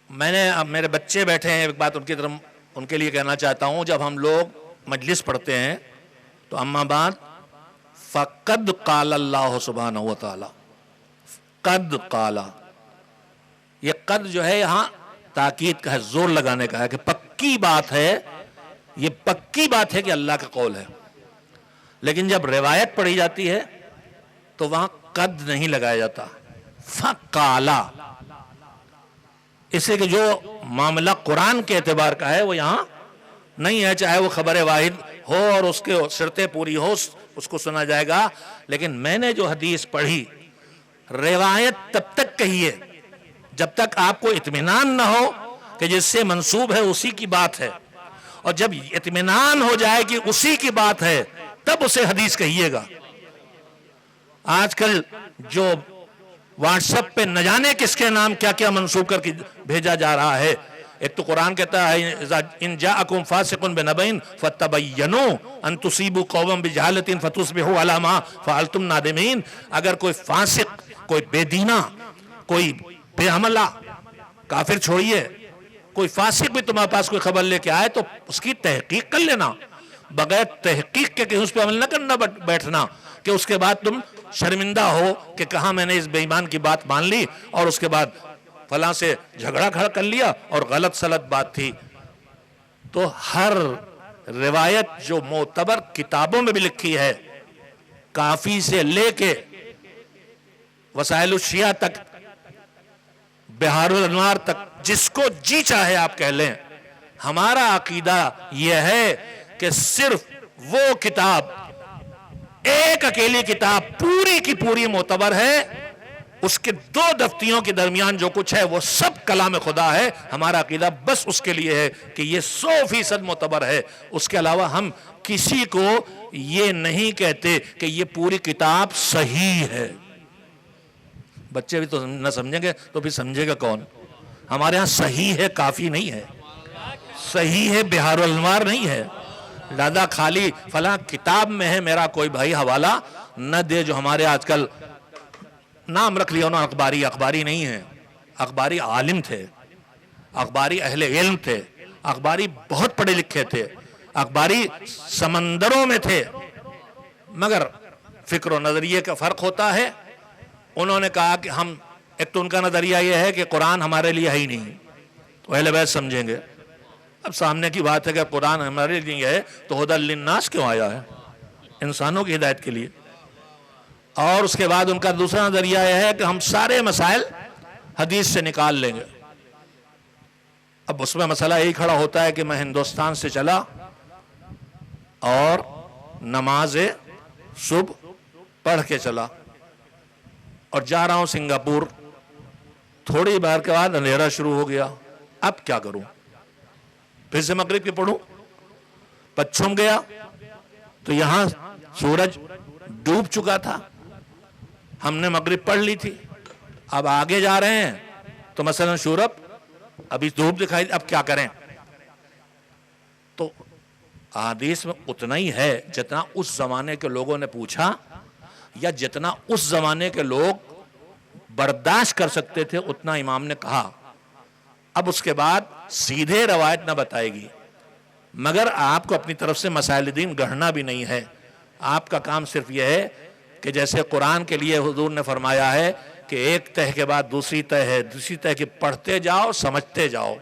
میں نے اب میرے بچے بیٹھے ہیں، ایک بات ان کے لیے کہنا چاہتا ہوں، جب ہم لوگ مجلس پڑھتے ہیں تو اما بعد فقد قال اللہ سبحانہ و تعالی، قد قال، یہ قد جو ہے یہاں تاکید کا ہے، زور لگانے کا ہے کہ پکی بات ہے، یہ پکی بات ہے کہ اللہ کا قول ہے. لیکن جب روایت پڑھی جاتی ہے تو وہاں قد نہیں لگایا جاتا، فقالا، اس سے کہ جو معاملہ قرآن کے اعتبار کا ہے وہ یہاں نہیں ہے، چاہے وہ خبر واحد ہو اور اس کے شرطیں پوری ہو اس کو سنا جائے گا. لیکن میں نے جو حدیث پڑھی، روایت تب تک کہیے جب تک آپ کو اطمینان نہ ہو کہ جس سے منسوب ہے اسی کی بات ہے، اور جب اطمینان ہو جائے کہ اسی کی بات ہے تب اسے حدیث کہیے گا. آج کل جو واٹس ایپ پہ نہ جانے کس کے نام کیا کیا منسوب کر کے بھیجا جا رہا ہے. ایک تو قرآن کہتا ہے ان جاءکم فاسق بنبأ فتبینوا ان تصیبوا قوما بجہالۃ فتصبحوا علی ما فعلتم نادمین. اگر کوئی فاسق، کوئی بے دینہ، کوئی بے عملہ، کافر چھوڑیے، کوئی فاسق بھی تمہارے پاس کوئی خبر لے کے آئے تو اس کی تحقیق کر لینا، بغیر تحقیق کے اس پہ عمل نہ کرنا بیٹھنا کہ اس کے بعد تم شرمندہ ہو کہ کہاں میں نے اس بے ایمان کی بات مان لی اور اس کے بعد فلاں سے جھگڑا کھڑا کر لیا اور غلط سلط بات تھی. تو ہر روایت جو معتبر کتابوں میں بھی لکھی ہے، کافی سے لے کے وسائل الشیعہ تک، بہار الانوار تک، جس کو جی چاہے آپ کہہ لیں، ہمارا عقیدہ یہ ہے کہ صرف وہ کتاب، ایک اکیلی کتاب پوری کی پوری معتبر ہے، اس کے دو دفتیوں کے درمیان جو کچھ ہے وہ سب کلام خدا ہے. ہمارا عقیدہ بس اس کے لیے ہے کہ یہ 100% معتبر ہے. اس کے علاوہ ہم کسی کو یہ نہیں کہتے کہ یہ پوری کتاب صحیح ہے. بچے بھی تو نہ سمجھیں گے تو پھر سمجھے گا کون؟ ہمارے ہاں صحیح ہے کافی نہیں ہے، صحیح ہے بہار الانوار نہیں ہے. دادا خالی فلاں کتاب میں ہے میرا کوئی بھائی حوالہ نہ دے. جو ہمارے آج کل نام رکھ لیا انہوں نے اخباری نہیں ہے، اخباری عالم تھے، اخباری اہل علم تھے، اخباری بہت پڑھے لکھے تھے، اخباری سمندروں میں تھے، مگر فکر و نظریے کا فرق ہوتا ہے. انہوں نے کہا کہ ہم، ایک تو ان کا نظریہ یہ ہے کہ قرآن ہمارے لیے ہے ہی نہیں، تو اہل بیت سمجھیں گے. اب سامنے کی بات ہے کہ قرآن ہمارے لیے ہے تو ہدی للناس کیوں آیا ہے؟ انسانوں کی ہدایت کے لیے. اور اس کے بعد ان کا دوسرا نظریہ یہ ہے کہ ہم سارے مسائل حدیث سے نکال لیں گے. اب اس میں مسئلہ یہی کھڑا ہوتا ہے کہ میں ہندوستان سے چلا اور نماز صبح پڑھ کے چلا اور جا رہا ہوں سنگاپور. تھوڑی بار کے بعد اندھیرا شروع ہو گیا. اب کیا کروں؟ پھر سے مغرب کی پڑھوں؟ پچھم گیا تو یہاں سورج ڈوب چکا تھا، ہم نے مغرب پڑھ لی تھی. اب آگے جا رہے ہیں تو مثلا شورب ابھی دھوپ دکھائی، اب کیا کریں؟ تو حدیث میں اتنا ہی ہے جتنا اس زمانے کے لوگوں نے پوچھا یا جتنا اس زمانے کے لوگ برداشت کر سکتے تھے اتنا امام نے کہا. اب اس کے بعد سیدھے روایت نہ بتائے گی، مگر آپ کو اپنی طرف سے مسائل دین گڑھنا بھی نہیں ہے. آپ کا کام صرف یہ ہے کہ جیسے قرآن کے لیے حضور نے فرمایا ہے کہ ایک تہ کے بعد دوسری تہ ہے، دوسری تہ کے پڑھتے جاؤ سمجھتے جاؤ،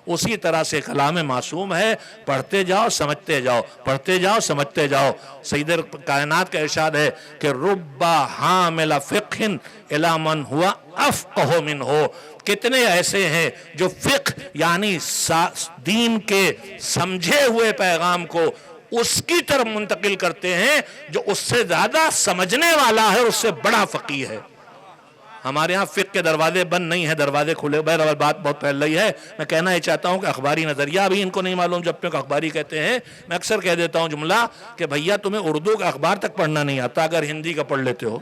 اسی طرح سے کلام معصوم ہے، پڑھتے جاؤ سمجھتے جاؤ، پڑھتے جاؤ سمجھتے جاؤ. سید کائنات کا ارشاد ہے کہ رب حامل فقہ الی من ہوا افقہ منہ. کتنے ایسے ہیں جو فقہ یعنی دین کے سمجھے ہوئے پیغام کو اس کی طرف منتقل کرتے ہیں جو اس سے زیادہ سمجھنے والا ہے، اس سے بڑا فقیہ ہے. ہمارے یہاں فقہ کے دروازے بند نہیں ہیں، دروازے کھلے. بہرحال بات بہت پھیل رہی ہے. میں کہنا یہ چاہتا ہوں کہ اخباری نظریہ بھی ان کو نہیں معلوم جب تک اخباری کہتے ہیں. میں اکثر کہہ دیتا ہوں جملہ کہ بھیا تمہیں اردو کا اخبار تک پڑھنا نہیں آتا اگر ہندی کا پڑھ لیتے ہو.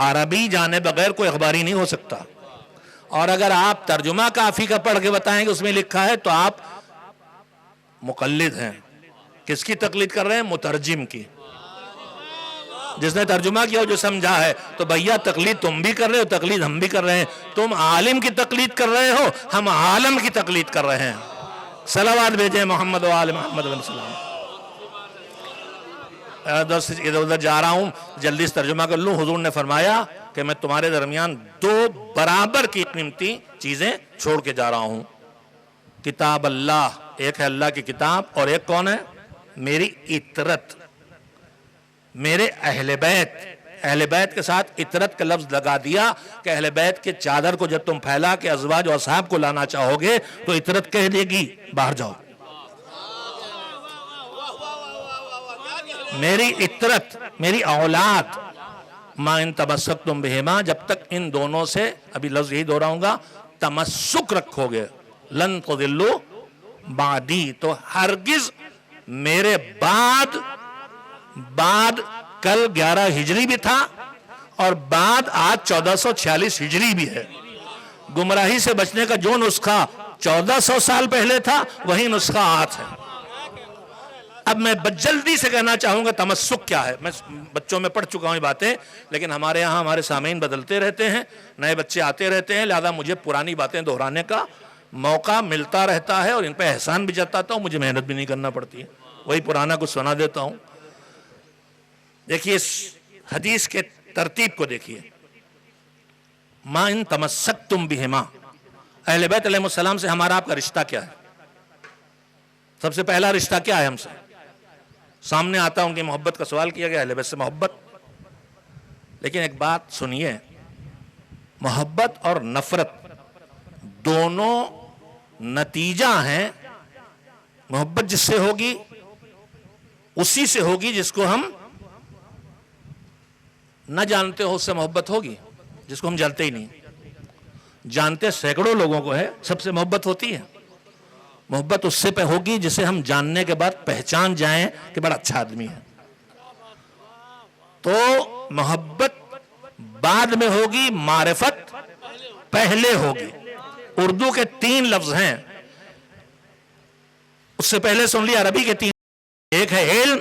عربی جانے بغیر کوئی اخباری نہیں ہو سکتا. اور اگر آپ ترجمہ کافی کا پڑھ کے بتائیں کہ اس میں لکھا ہے تو آپ مقلد ہیں. کس کی تقلید کر رہے ہیں؟ مترجم کی. جس نے ترجمہ کیا ہو جو سمجھا ہے. تو بھیا تقلید تم بھی کر رہے ہو، تقلید ہم بھی کر رہے ہیں. تم عالم کی تقلید کر رہے ہو، ہم عالم کی تقلید کر رہے ہیں. صلوات بھیجیں محمد و آل محمد علیہ السلام. ادھر ادھر جا رہا ہوں، جلدی سے ترجمہ کر لوں. حضور نے فرمایا کہ میں تمہارے درمیان دو برابر کی قیمتی چیزیں چھوڑ کے جا رہا ہوں. کتاب اللہ، ایک ہے اللہ کی کتاب، اور ایک کون ہے؟ میری اطرت، میرے اہل بیت. اہل بیت کے ساتھ اطرت کا لفظ لگا دیا کہ اہل بیت کے چادر کو جب تم پھیلا کے ازواج و اصحاب کو لانا چاہو گے تو اطرت کہہ دے گی باہر جاؤ. میری اطرت، میری اولاد، ما ان تمسکتم بہما، جب تک ان دونوں سے، ابھی لفظ یہی دہراؤں گا، تمسک رکھو گے، لن تضلوا بعدی، تو ہرگز میرے بعد کل 11 ہجری بھی تھا اور بعد آج 1446 ہجری بھی ہے. گمراہی سے بچنے کا جو نسخہ 1400 سال پہلے تھا وہی نسخہ آج ہے. اب میں جلدی سے کہنا چاہوں گا تمسک کیا ہے. میں بچوں میں پڑھ چکا ہوں یہ باتیں، لیکن ہمارے یہاں ہمارے سامعین بدلتے رہتے ہیں، نئے بچے آتے رہتے ہیں، لہذا مجھے پرانی باتیں دہرانے کا موقع ملتا رہتا ہے اور ان پہ احسان بھی جتاتا ہوں. مجھے محنت بھی نہیں کرنا پڑتی ہے، وہی پرانا کچھ سنا دیتا ہوں. دیکھیے اس حدیث کے ترتیب کو دیکھیے. ما ان تمسکتم بہما، اہل بیت علیہ السلام سے ہمارا آپ کا رشتہ کیا ہے؟ سب سے پہلا رشتہ کیا ہے ہم سے؟ سامنے آتا ان کی محبت کا سوال کیا گیا، اہل بیت سے محبت. لیکن ایک بات سنیے، محبت اور نفرت دونوں نتیجہ ہیں. محبت جس سے ہوگی اسی سے ہوگی جس کو ہم نہ جانتے ہو، اس سے محبت ہوگی. جس کو ہم جانتے ہی نہیں، جانتے سینکڑوں لوگوں کو ہے، سب سے محبت ہوتی ہے. محبت اس سے پہ ہوگی جسے ہم جاننے کے بعد پہچان جائیں کہ بڑا اچھا آدمی ہے. تو محبت بعد میں ہوگی، معرفت پہلے ہوگی. اردو کے 3 لفظ ہیں، اس سے پہلے سن لیا عربی کے 3. ایک ہے علم،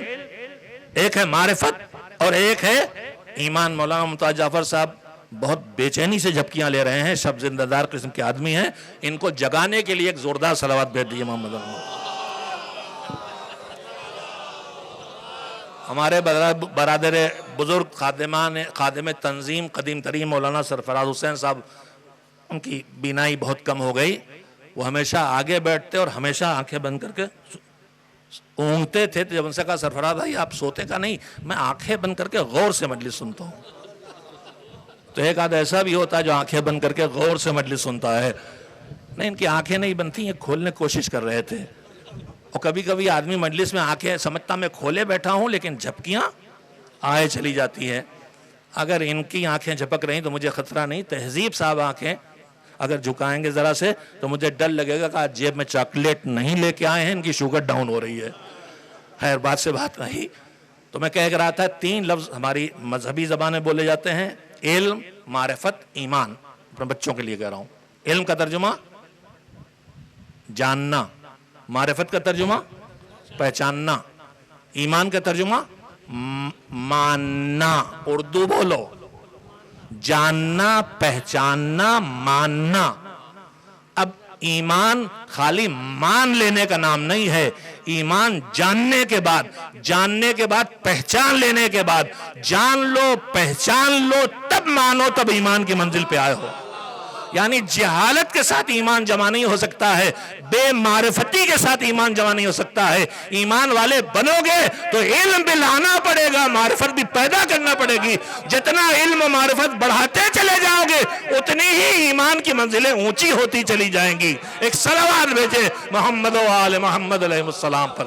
ایک ہے معرفت، اور ایک ہے ایمان. مولانا ممتاز جعفر صاحب بہت بے چینی سے جھپکیاں لے رہے ہیں، شب زندہ دار قسم کے آدمی ہیں. ان کو جگانے کے لیے ایک زوردار صلوات بھیج دیجیے محمد اللہ. ہمارے برادر بزرگ خادم تنظیم قدیم ترین مولانا سرفراز حسین صاحب، ان کی بینائی بہت کم ہو گئی. وہ ہمیشہ آگے بیٹھتے اور ہمیشہ آنکھیں بند کر کے اونگتے تھے. جب ان سے کہا سرفراز بھائی آپ سوتے کا نہیں؟ میں آنکھیں بند کر کے غور سے مجلس سنتا ہوں. تو ایک آدھ ایسا بھی ہوتا ہے جو آنکھیں بند کر کے غور سے مجلس سنتا ہے. نہیں، ان کی آنکھیں نہیں بنتی، یہ کھولنے کی کوشش کر رہے تھے. اور کبھی کبھی آدمی مجلس میں آنکھیں سمجھتا میں کھولے بیٹھا ہوں، لیکن جھپکیاں آئے چلی جاتی ہے. اگر ان کی آنکھیں جھپک رہی تو مجھے خطرہ نہیں. تہذیب صاحب آنکھیں اگر جھکائیں گے ذرا سے تو مجھے ڈر لگے گا کہ آج جیب میں چاکلیٹ نہیں لے کے آئے ہیں، ان کی شوگر ڈاؤن ہو رہی ہے. خیر بات سے بات نہیں. تو میں کہہ رہا تھا 3 لفظ ہماری مذہبی زبانیں بولے جاتے ہیں، علم، معرفت، ایمان. اپنے بچوں کے لیے کہہ رہا ہوں. علم کا ترجمہ جاننا، معرفت کا ترجمہ پہچاننا، ایمان کا ترجمہ ماننا. اردو بولو، جاننا، پہچاننا، ماننا. اب ایمان خالی مان لینے کا نام نہیں ہے. ایمان جاننے کے بعد پہچان لینے کے بعد، جان لو، پہچان لو، تب مانو، تب ایمان کی منزل پہ آئے ہو. یعنی جہالت کے ساتھ ایمان جمع نہیں ہو سکتا ہے، بے معرفتی کے ساتھ ایمان جمع نہیں ہو سکتا ہے. ایمان والے بنو گے تو علم بھی لانا پڑے گا، معرفت بھی پیدا کرنا پڑے گی. جتنا علم و معرفت بڑھاتے چلے جاؤ گے اتنی ہی ایمان کی منزلیں اونچی ہوتی چلی جائیں گی. ایک صلوات بھیجے محمد و آل محمد علیہ السلام پر.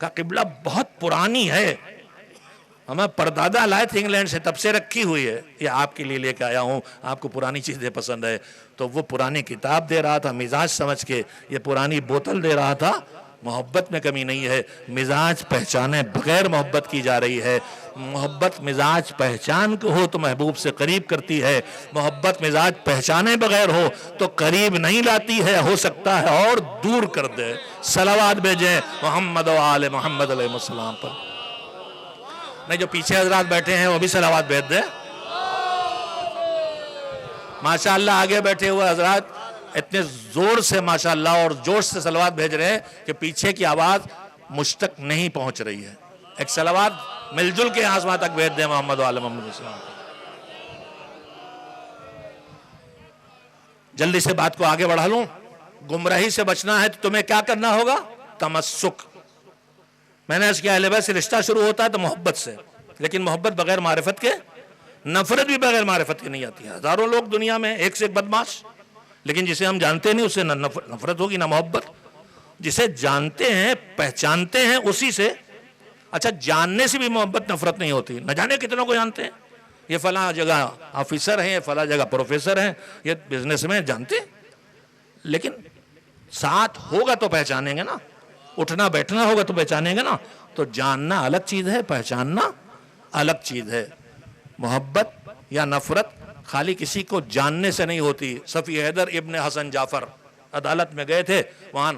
کا قبلہ بہت پرانی ہے, ہمیں پردادا لائے تھے انگلینڈ سے, تب سے رکھی ہوئی ہے, یہ آپ کے لیے لے کے آیا ہوں, آپ کو پرانی چیزیں پسند ہے. تو وہ پرانی کتاب دے رہا تھا مزاج سمجھ کے, یہ پرانی بوتل دے رہا تھا. محبت میں کمی نہیں ہے, مزاج پہچانے بغیر محبت کی جا رہی ہے. محبت مزاج پہچان کے ہو تو محبوب سے قریب کرتی ہے, محبت مزاج پہچانے بغیر ہو تو قریب نہیں لاتی ہے, ہو سکتا ہے اور دور کر دے. صلوات بھیجیں محمد و آل محمد علیہ السلام پر. نہیں, جو پیچھے حضرات بیٹھے ہیں وہ بھی صلوات بھیج دیں. ماشاءاللہ آگے بیٹھے ہوئے حضرات اتنے زور سے ماشاءاللہ اور جوش سے صلوات بھیج رہے ہیں کہ پیچھے کی آواز مجھ تک نہیں پہنچ رہی ہے. ایک صلوات مل جل کے آسمان تک بھیج دیں محمد و آل محمد السلام. جلدی سے بات کو آگے بڑھا لوں. گمراہی سے بچنا ہے تو تمہیں کیا کرنا ہوگا؟ تمسک. میں نے اس کی اہل بیت سے رشتہ شروع ہوتا ہے تو محبت سے, لیکن محبت بغیر معرفت کے, نفرت بھی بغیر معرفت کے نہیں آتی ہے. ہزاروں لوگ دنیا میں, ایک سے ایک بدماش, لیکن جسے ہم جانتے نہیں اس سے نہ نفرت ہوگی نہ محبت. جسے جانتے ہیں پہچانتے ہیں اسی سے, اچھا جاننے سے بھی محبت نفرت نہیں ہوتی. نہ جانے کتنوں کو جانتے ہیں, یہ فلاں جگہ آفیسر ہیں, یہ فلاں جگہ پروفیسر ہیں, یہ بزنس میں جانتے ہیں, لیکن ساتھ ہوگا تو پہچانیں گے نا, اٹھنا بیٹھنا ہوگا تو پہچانیں گے نا. تو جاننا الگ چیز ہے, پہچاننا الگ چیز ہے. محبت یا نفرت خالی کسی کو جاننے سے نہیں ہوتی. صفی حیدر ابن حسن جعفر عدالت میں گئے تھے, وہاں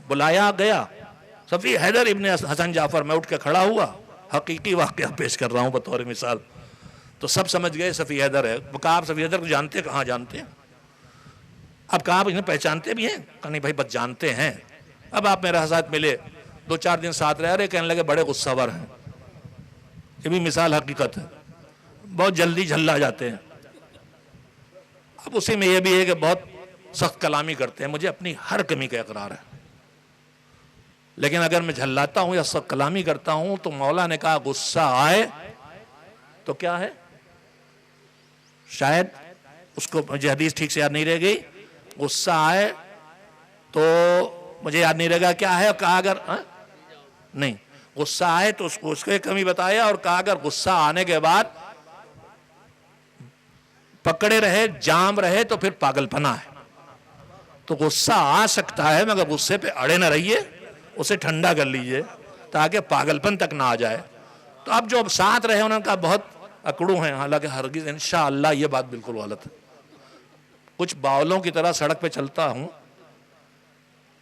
بلایا گیا صفی حیدر ابن حسن جعفر. میں اٹھ کے کھڑا ہوا, حقیقی واقعہ پیش کر رہا ہوں بطور مثال. تو سب سمجھ گئے صفی حیدر ہے. کہا آپ صفی حیدر کو جانتے؟ کہاں جانتے ہیں. اب کہا آپ انہیں پہچانتے بھی ہیں؟ کہا نہیں بھائی بس جانتے ہیں. اب آپ میرے ساتھ ملے, 2-4 دن ساتھ رہے, کہنے لگے بڑے غصہ ور ہیں. یہ بھی مثال حقیقت ہے, بہت جلدی جھلا جاتے ہیں. اب اسی میں یہ بھی ہے کہ بہت سخت کلامی کرتے ہیں. مجھے اپنی ہر کمی کا اقرار ہے, لیکن اگر میں جھلاتا ہوں یا سخت کلامی کرتا ہوں تو مولا نے کہا غصہ آئے تو کیا ہے, شاید اس کو مجھے حدیث ٹھیک سے یاد نہیں رہ گئی, غصہ آئے تو مجھے یاد نہیں رہے گا کیا ہے. کہا اگر نہیں غصہ آئے تو اس کو ایک کمی بتایا, اور کہا اگر غصہ آنے کے بعد پکڑے رہے, جام رہے تو پھر پاگل پنا ہے. تو غصہ آ سکتا ہے مگر غصے پہ اڑے نہ رہیے, اسے ٹھنڈا کر لیجئے تاکہ پاگل پن تک نہ آ جائے. تو اب جو ساتھ رہے انہوں نے کہا بہت اکڑو ہیں, حالانکہ ہرگز انشاءاللہ یہ بات بالکل غلط ہے. کچھ باولوں کی طرح سڑک پہ چلتا ہوں.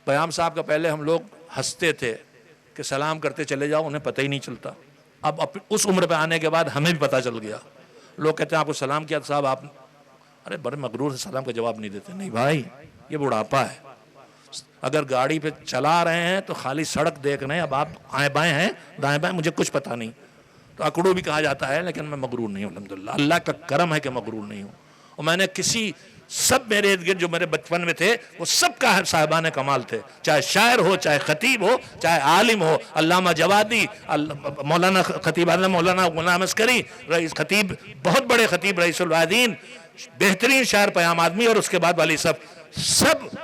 پیام صاحب کا پہلے ہم لوگ ہنستے تھے کہ سلام کرتے چلے جاؤ, انہیں پتہ ہی نہیں چلتا. اب اس عمر پہ آنے کے بعد ہمیں بھی پتہ چل گیا. لوگ کہتے ہیں آپ کو سلام کیا صاحب, آپ ارے بڑے مغرور سے سلام کا جواب نہیں دیتے. نہیں بھائی, یہ بڑھاپا ہے. اگر گاڑی پہ چلا رہے ہیں تو خالی سڑک دیکھ رہے ہیں, اب آپ آئیں بائیں ہیں دائیں بائیں, مجھے کچھ پتہ نہیں. تو اکڑو بھی کہا جاتا ہے, لیکن میں مغرور نہیں ہوں الحمدللہ. اللہ کا کرم ہے کہ مغرور نہیں ہوں. اور میں نے سب میرے ارد گرد جو میرے بچپن میں تھے وہ سب کا صاحبان کمال تھے, چاہے شاعر ہو, چاہے خطیب ہو, چاہے عالم ہو. علامہ جوادی, مولانا خطیب اعظم مولانا غلام عسکری, رئیس خطیب, بہت بڑے خطیب رئیس الوادین, بہترین شاعر پیام آدمی, اور اس کے بعد والی سب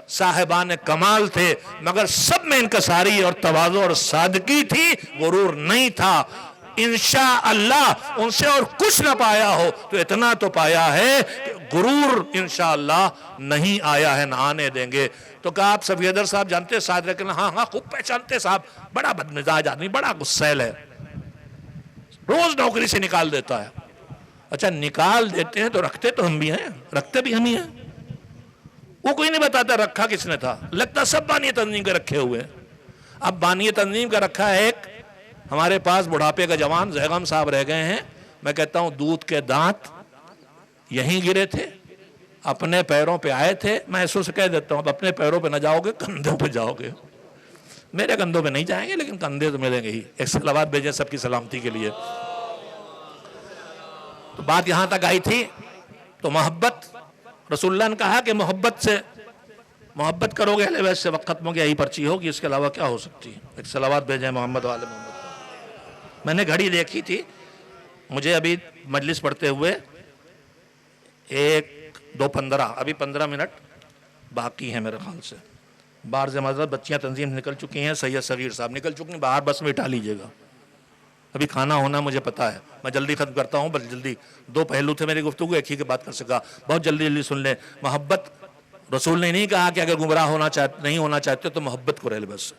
صاحبان کمال تھے, مگر سب میں انکساری اور تواضع اور سادگی تھی, غرور نہیں تھا. انشاءاللہ ان سے اور کچھ نہ پایا ہو تو اتنا تو پایا ہے کہ غرور انشاءاللہ نہیں آیا ہے, نہ آنے دیں گے. تو کہا آپ صفی حیدر صاحب جانتے ساتھ رہ کے؟ ہاں خوب پہچانتے صاحب, بڑا بدمزاج آدمی, بڑا غصیل ہے, روز نوکری سے نکال دیتا ہے. اچھا نکال دیتے ہیں تو رکھتے تو ہم بھی ہیں, رکھتے بھی ہم ہی ہیں. وہ کوئی نہیں بتاتا رکھا کس نے تھا, لگتا سب بانی تنظیم کے رکھے ہوئے. اب بانی تنظیم کا رکھا ہے ایک ہمارے پاس بڑھاپے کا جوان زیغم صاحب رہ گئے ہیں. میں کہتا ہوں دودھ کے دانت یہیں گرے تھے, اپنے پیروں پہ آئے تھے. میں ایسو سے کہہ دیتا ہوں اب اپنے پیروں پہ نہ جاؤ گے, کندھوں پہ جاؤ گے. میرے کندھوں پہ نہیں جائیں گے لیکن کندھے تو ملیں گے ہی. ایک صلوات بھیجیں سب کی سلامتی کے لیے. تو بات یہاں تک آئی تھی. تو محبت, رسول اللہ نے کہا کہ محبت کرو گے اہل بیت سے, وقت ختم ہو گیا, یہی پرچی ہوگی, اس کے علاوہ کیا ہو سکتی ہے. ایک صلوات بھیجیں محمد والے محمد. میں نے گھڑی دیکھی تھی, مجھے ابھی مجلس پڑھتے ہوئے 1:02:15 ابھی 15 منٹ باقی ہیں میرے خیال سے. باہر سے معذرت بچیاں تنظیم نکل چکی ہیں, سید صغیر صاحب نکل چکی ہیں باہر, بس میں اٹھا لیجئے گا, ابھی کھانا ہونا مجھے پتا ہے, میں جلدی ختم کرتا ہوں, بس جلدی. 2 پہلو تھے میری گفتگو, ایک ہی کے بات کر سکا, بہت جلدی سن لیں. محبت, رسول نے نہیں کہا کہ اگر گمراہ نہیں ہونا چاہتے تو محبت کو رہ بس.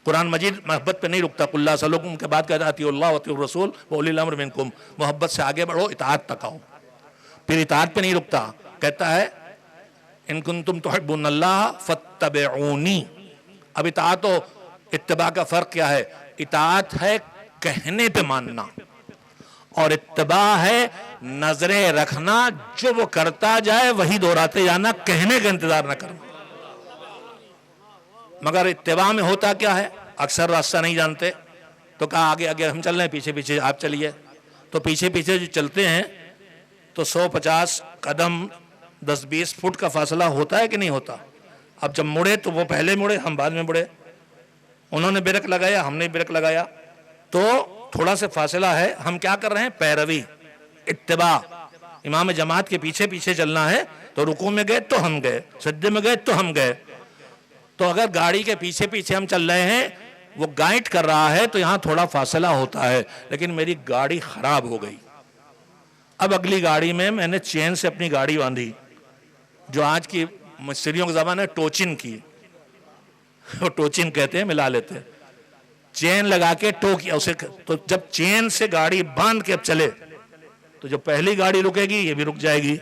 قرآن مجید محبت پہ نہیں رکتا, قل لا اسألکم کے بعد کہتا اطیعوا اللہ واطیعوا الرسول واولی الامر منکم, محبت سے آگے بڑھو, اطاعت تک آؤ. پھر اطاعت پہ نہیں رکتا, کہتا ہے ان کنتم تحبون اللہ فاتبعونی. اب اطاعت و اتباع کا فرق کیا ہے؟ اطاعت ہے کہنے پہ ماننا, اور اتباع ہے نظریں رکھنا, جو وہ کرتا جائے وہی دہراتے جانا, کہنے کا انتظار نہ کرنا. مگر اتباع میں ہوتا کیا ہے؟ اکثر راستہ نہیں جانتے تو کہا آگے آگے ہم چل رہے ہیں, پیچھے پیچھے آپ چلیے. تو پیچھے پیچھے جو چلتے ہیں تو 150 قدم 10-20 فٹ کا فاصلہ ہوتا ہے کہ نہیں ہوتا؟ اب جب مڑے تو وہ پہلے مڑے, ہم بعد میں مڑے. انہوں نے بریک لگایا, ہم نے بریک لگایا, تو تھوڑا سے فاصلہ ہے. ہم کیا کر رہے ہیں؟ پیروی, اتباع. امام جماعت کے پیچھے پیچھے چلنا ہے, تو رکوع میں گئے تو ہم گئے, سجدے میں گئے تو ہم گئے. تو اگر گاڑی کے پیچھے پیچھے ہم چل رہے ہیں, وہ گائیڈ کر رہا ہے تو یہاں تھوڑا فاصلہ ہوتا ہے. لیکن میری گاڑی خراب ہو گئی, اب اگلی گاڑی میں نے چین سے اپنی گاڑی باندھی, جو آج کی مستریوں کا زمانہ ہے ٹوچن کی, وہ ٹوچن کہتے ہیں, ملا لیتے ہیں, چین لگا کے ٹو کیا اسے. تو جب چین سے گاڑی باندھ کے اب چلے تو جو پہلی گاڑی رکے گی یہ بھی رک جائے گی,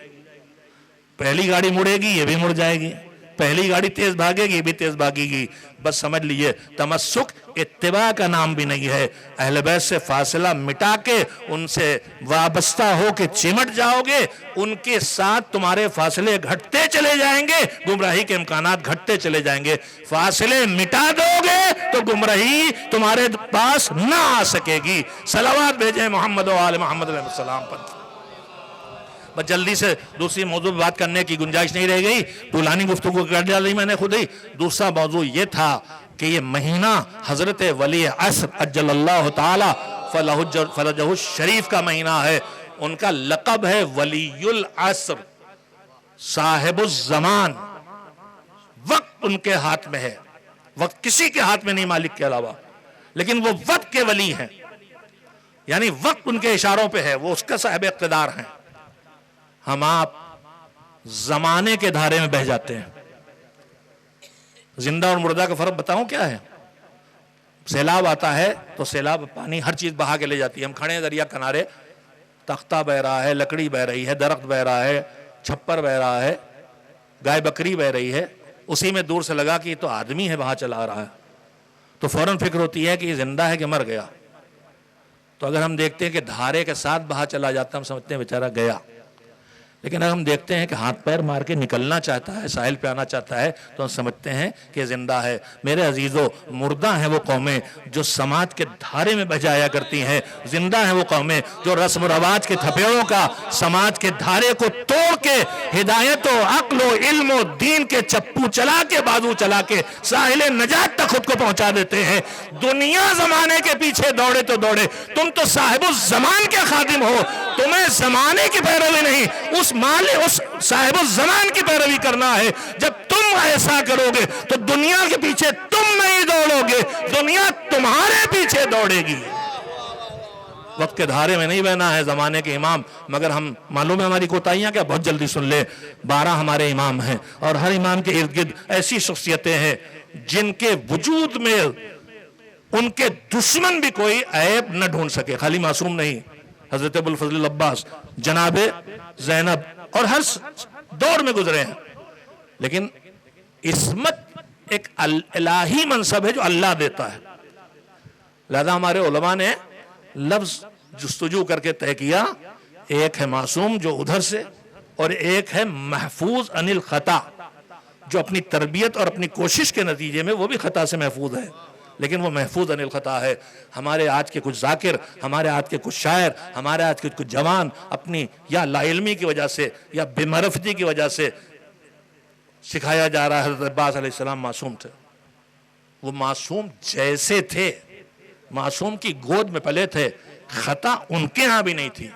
پہلی گاڑی مڑے گی یہ بھی مڑ جائے گی, پہلی گاڑی تیز بھاگے گی یہ بھی تیز بھاگے گی. بس سمجھ لیجئے تمسک اتباع کا نام بھی نہیں ہے. اہل بیت سے فاصلہ مٹا کے ان سے وابستہ ہو کے چمٹ جاؤ گے, ان کے ساتھ تمہارے فاصلے گھٹتے چلے جائیں گے, گمراہی کے امکانات گھٹتے چلے جائیں گے. فاصلے مٹا دو گے تو گمراہی تمہارے پاس نہ آ سکے گی. صلوات بھیجیں محمد و آل محمد علیہ السلام پر. بس جلدی سے دوسری موضوع پہ بات کرنے کی گنجائش نہیں رہ گئی, پرانی گفتگو کر ڈالی میں نے خود ہی. دوسرا موضوع یہ تھا کہ یہ مہینہ حضرت ولی عصر عجل اللہ تعالی فرجہ الشریف کا مہینہ ہے. ان کا لقب ہے ولی العصر, صاحب الزمان. وقت ان کے ہاتھ میں ہے, وقت کسی کے ہاتھ میں نہیں مالک کے علاوہ, لیکن وہ وقت کے ولی ہیں, یعنی وقت ان کے اشاروں پہ ہے, وہ اس کا صاحب اقتدار ہیں. ہم آپ زمانے کے دھارے میں بہہ جاتے ہیں. زندہ اور مردہ کا فرق بتاؤں کیا ہے؟ سیلاب آتا ہے تو سیلاب پانی ہر چیز بہا کے لے جاتی ہے. ہم کھڑے ہیں دریا کنارے, تختہ بہ رہا ہے, لکڑی بہ رہی ہے, درخت بہ رہا ہے, چھپر بہ رہا ہے, گائے بکری بہ رہی ہے, اسی میں دور سے لگا کہ یہ تو آدمی ہے بہا چلا رہا ہے, تو فوراً فکر ہوتی ہے کہ یہ زندہ ہے کہ مر گیا. تو اگر ہم دیکھتے ہیں کہ دھارے کے ساتھ بہا چلا جاتا ہے, ہم سمجھتے ہیں بیچارہ گیا. لیکن اگر ہم دیکھتے ہیں کہ ہاتھ پیر مار کے نکلنا چاہتا ہے, ساحل پہ آنا چاہتا ہے, تو ہم سمجھتے ہیں کہ زندہ ہے. میرے عزیزو, مردہ ہیں وہ قومیں جو سماج کے دھارے میں بجایا کرتی ہیں. زندہ ہیں وہ قومیں جو رسم و رواج کے تھپیڑوں کا سماج کے دھارے کو توڑ کے ہدایت و عقل و علم و دین کے چپو چلا کے, بازو چلا کے ساحل نجات تک خود کو پہنچا دیتے ہیں. دنیا زمانے کے پیچھے دوڑے تو دوڑے, تم تو صاحب الزمان کے خادم ہو. تمہیں زمانے کی پیروی نہیں, اس صاحب الزمان کی پیروی کرنا ہے. جب تم ایسا کرو گے تو دنیا کے پیچھے تم نہیں دوڑو گے, دنیا تمہارے پیچھے دوڑے گی. وقت کے دھارے میں نہیں بہنا ہے زمانے کے امام. مگر ہم معلوم ہے ہماری کوتاہیاں کیا, بہت جلدی سن لے. 12 ہمارے امام ہیں, اور ہر امام کے ارد گرد ایسی شخصیتیں ہیں جن کے وجود میں ان کے دشمن بھی کوئی عیب نہ ڈھونڈ سکے. خالی معصوم نہیں, حضرت ابوالفضل العباس, جناب زینب, اور ہر دور میں گزرے ہیں. لیکن عصمت ایک الہی منصب ہے جو اللہ دیتا ہے. لہذا ہمارے علماء نے لفظ جستجو کر کے طے کیا, ایک ہے معصوم جو ادھر سے, اور ایک ہے محفوظ عن الخطا جو اپنی تربیت اور اپنی کوشش کے نتیجے میں وہ بھی خطا سے محفوظ ہے, لیکن وہ محفوظ عن الخطا ہے. ہمارے آج کے کچھ ذاکر, ہمارے آج کے کچھ شاعر, ہمارے آج کے کچھ جوان اپنی یا لا علمی کی وجہ سے یا بے معرفتی کی وجہ سے سکھایا جا رہا ہے حضرت عباس علیہ السلام معصوم تھے. وہ معصوم جیسے تھے, معصوم کی گود میں پلے تھے, خطا ان کے ہاں بھی نہیں تھی,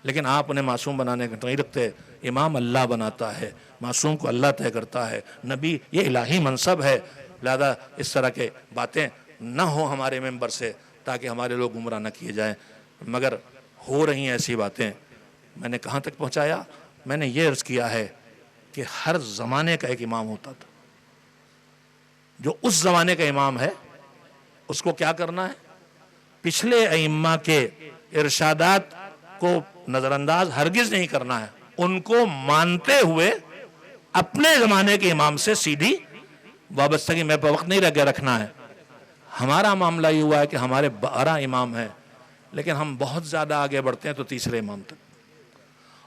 لیکن آپ انہیں معصوم بنانے کا نہیں رکھتے. امام اللہ بناتا ہے، معصوم کو اللہ طے کرتا ہے، نبی یہ الہی منصب ہے، لہذا اس طرح کے باتیں نہ ہوں ہمارے ممبر سے تاکہ ہمارے لوگ گمراہ نہ کیے جائیں، مگر ہو رہی ہیں ایسی باتیں۔ میں نے کہاں تک پہنچایا؟ میں نے یہ عرض کیا ہے کہ ہر زمانے کا ایک امام ہوتا تھا، جو اس زمانے کا امام ہے اس کو کیا کرنا ہے؟ پچھلے ائمہ کے ارشادات کو نظر انداز ہرگز نہیں کرنا ہے، ان کو مانتے ہوئے اپنے زمانے کے امام سے سیدھی وابستگی میں وقت نہیں رہ رکھنا ہے۔ ہمارا معاملہ یہ ہوا ہے کہ ہمارے 12 امام ہیں، لیکن ہم بہت زیادہ آگے بڑھتے ہیں تو تیسرے امام تک،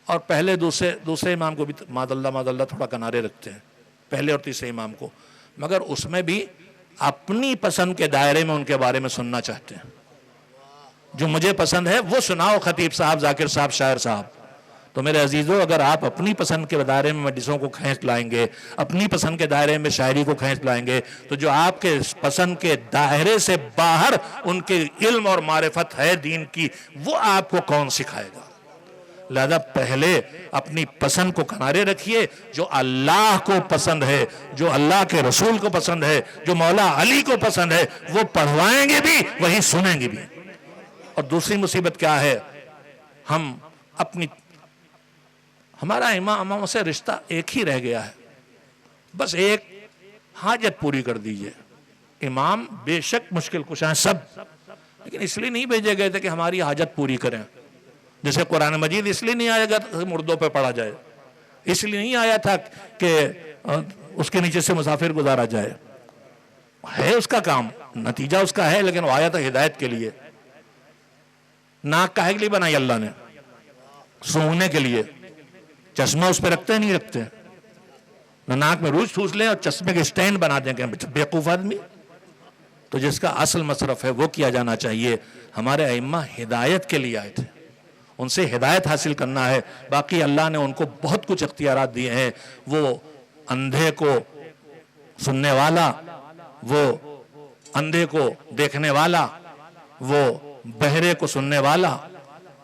اور پہلے دوسرے امام کو بھی ماد اللہ تھوڑا کنارے رکھتے ہیں، پہلے اور تیسرے امام کو، مگر اس میں بھی اپنی پسند کے دائرے میں ان کے بارے میں سننا چاہتے ہیں۔ جو مجھے پسند ہے وہ سناؤ، خطیب صاحب، ذاکر صاحب، شاعر صاحب۔ تو میرے عزیزو، اگر آپ اپنی پسند کے دائرے میں مجلسوں کو کھینچ لائیں گے، اپنی پسند کے دائرے میں شاعری کو کھینچ لائیں گے، تو جو آپ کے پسند کے دائرے سے باہر ان کے علم اور معرفت ہے دین کی، وہ آپ کو کون سکھائے گا؟ لہذا پہلے اپنی پسند کو کنارے رکھیے، جو اللہ کو پسند ہے، جو اللہ کے رسول کو پسند ہے، جو مولا علی کو پسند ہے، وہ پڑھوائیں گے بھی، وہی سنیں گے بھی۔ اور دوسری مصیبت کیا ہے؟ ہمارا اماموں سے رشتہ ایک ہی رہ گیا ہے، بس ایک حاجت پوری کر دیجئے۔ امام بے شک مشکل کشا ہیں سب، لیکن اس لیے نہیں بھیجے گئے تھے کہ ہماری حاجت پوری کریں۔ جیسے قرآن مجید اس لیے نہیں آیا گا کہ مردوں پہ پڑھا جائے، اس لیے نہیں آیا تھا کہ اس کے نیچے سے مسافر گزارا جائے، ہے اس کا کام، نتیجہ اس کا ہے، لیکن وہ آیا تھا ہدایت کے لیے۔ ناک کاہے کے لیے بنائی اللہ نے؟ سونگنے کے لیے۔ چشمہ اس پہ رکھتے نہیں رکھتے، نہ ناک میں روج ٹھوس لیں اور چشمے کے سٹینڈ بنا دیں کہ بیوقوف آدمی۔ تو جس کا اصل مصرف ہے وہ کیا جانا چاہیے۔ ہمارے ائمہ ہدایت کے لیے آئے تھے، ان سے ہدایت حاصل کرنا ہے۔ باقی اللہ نے ان کو بہت کچھ اختیارات دیے ہیں، وہ اندھے کو سننے والا، وہ اندھے کو دیکھنے والا، وہ بہرے کو سننے والا،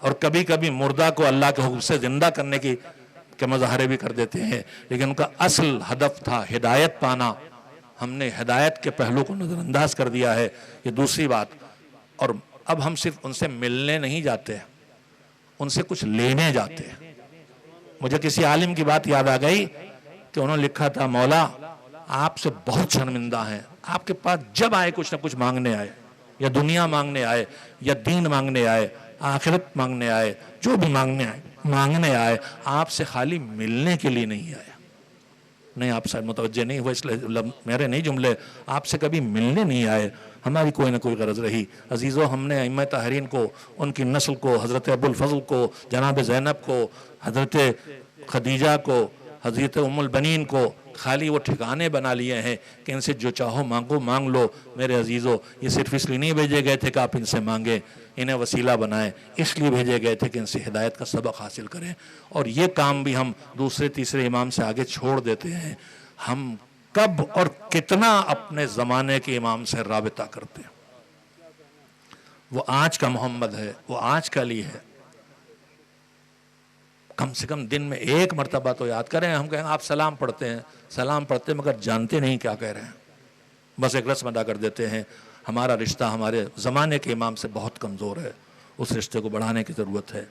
اور کبھی کبھی مردہ کو اللہ کے حکم سے زندہ کرنے کے مظاہرے بھی کر دیتے ہیں، لیکن ان کا اصل ہدف تھا ہدایت پانا۔ ہم نے ہدایت کے پہلو کو نظر انداز کر دیا ہے، یہ دوسری بات۔ اور اب ہم صرف ان سے ملنے نہیں جاتے، ان سے کچھ لینے جاتے ہیں۔ مجھے کسی عالم کی بات یاد آ گئی کہ انہوں نے لکھا تھا، مولا آپ سے بہت شرمندہ ہیں، آپ کے پاس جب آئے کچھ نہ کچھ مانگنے آئے، یا دنیا مانگنے آئے، یا دین مانگنے آئے، آخرت مانگنے آئے، جو بھی مانگنے آئے، آپ سے خالی ملنے کے لیے نہیں آئے۔ نہیں، آپ سے متوجہ نہیں ہوئے، اس لیے میرے نہیں جملے، آپ سے کبھی ملنے نہیں آئے، ہماری کوئی نہ کوئی غرض رہی۔ عزیزو، ہم نے ائمہ طاہرین کو، ان کی نسل کو، حضرت ابوالفضل کو، جناب زینب کو، حضرت خدیجہ کو، حضرت ام البنین کو خالی وہ ٹھکانے بنا لیے ہیں کہ ان سے جو چاہو مانگو، مانگ لو۔ میرے عزیزو، یہ صرف اس لیے نہیں بھیجے گئے تھے کہ آپ ان سے مانگیں، انہیں وسیلہ بنائیں، اس لیے بھیجے گئے تھے کہ ان سے ہدایت کا سبق حاصل کریں۔ اور یہ کام بھی ہم دوسرے تیسرے امام سے آگے چھوڑ دیتے ہیں۔ ہم کب اور کتنا اپنے زمانے کے امام سے رابطہ کرتے ہیں؟ وہ آج کا محمد ہے، وہ آج کا علی ہے۔ کم سے کم دن میں ایک مرتبہ تو یاد کریں۔ ہم کہیں آپ سلام پڑھتے ہیں، سلام پڑھتے ہیں، مگر جانتے نہیں کیا کہہ رہے ہیں، بس ایک رسم ادا کر دیتے ہیں۔ ہمارا رشتہ ہمارے زمانے کے امام سے بہت کمزور ہے، اس رشتے کو بڑھانے کی ضرورت ہے۔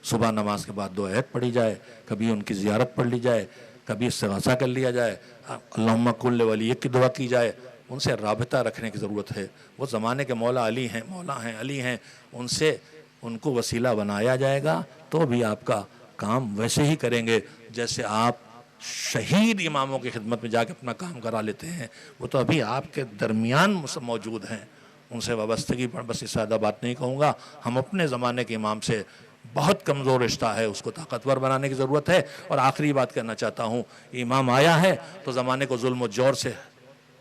صبح نماز کے بعد 2 آیت پڑھی جائے، کبھی ان کی زیارت پڑھ لی جائے، کبھی استغاثہ کر لیا جائے، اللہم کل ولی کی دعا کی جائے۔ ان سے رابطہ رکھنے کی ضرورت ہے۔ وہ زمانے کے مولا علی ہیں، مولا ہیں، علی ہیں، ان کو وسیلہ بنایا جائے گا تو بھی آپ کا کام ویسے ہی کریں گے جیسے آپ شہید اماموں کی خدمت میں جا کے اپنا کام کرا لیتے ہیں۔ وہ تو ابھی آپ کے درمیان موجود ہیں، ان سے وابستگی پر بس اس سادہ بات نہیں کہوں گا۔ ہم اپنے زمانے کے امام سے بہت کمزور رشتہ ہے، اس کو طاقتور بنانے کی ضرورت ہے۔ اور آخری بات کہنا چاہتا ہوں، امام آیا ہے تو زمانے کو ظلم و جور سے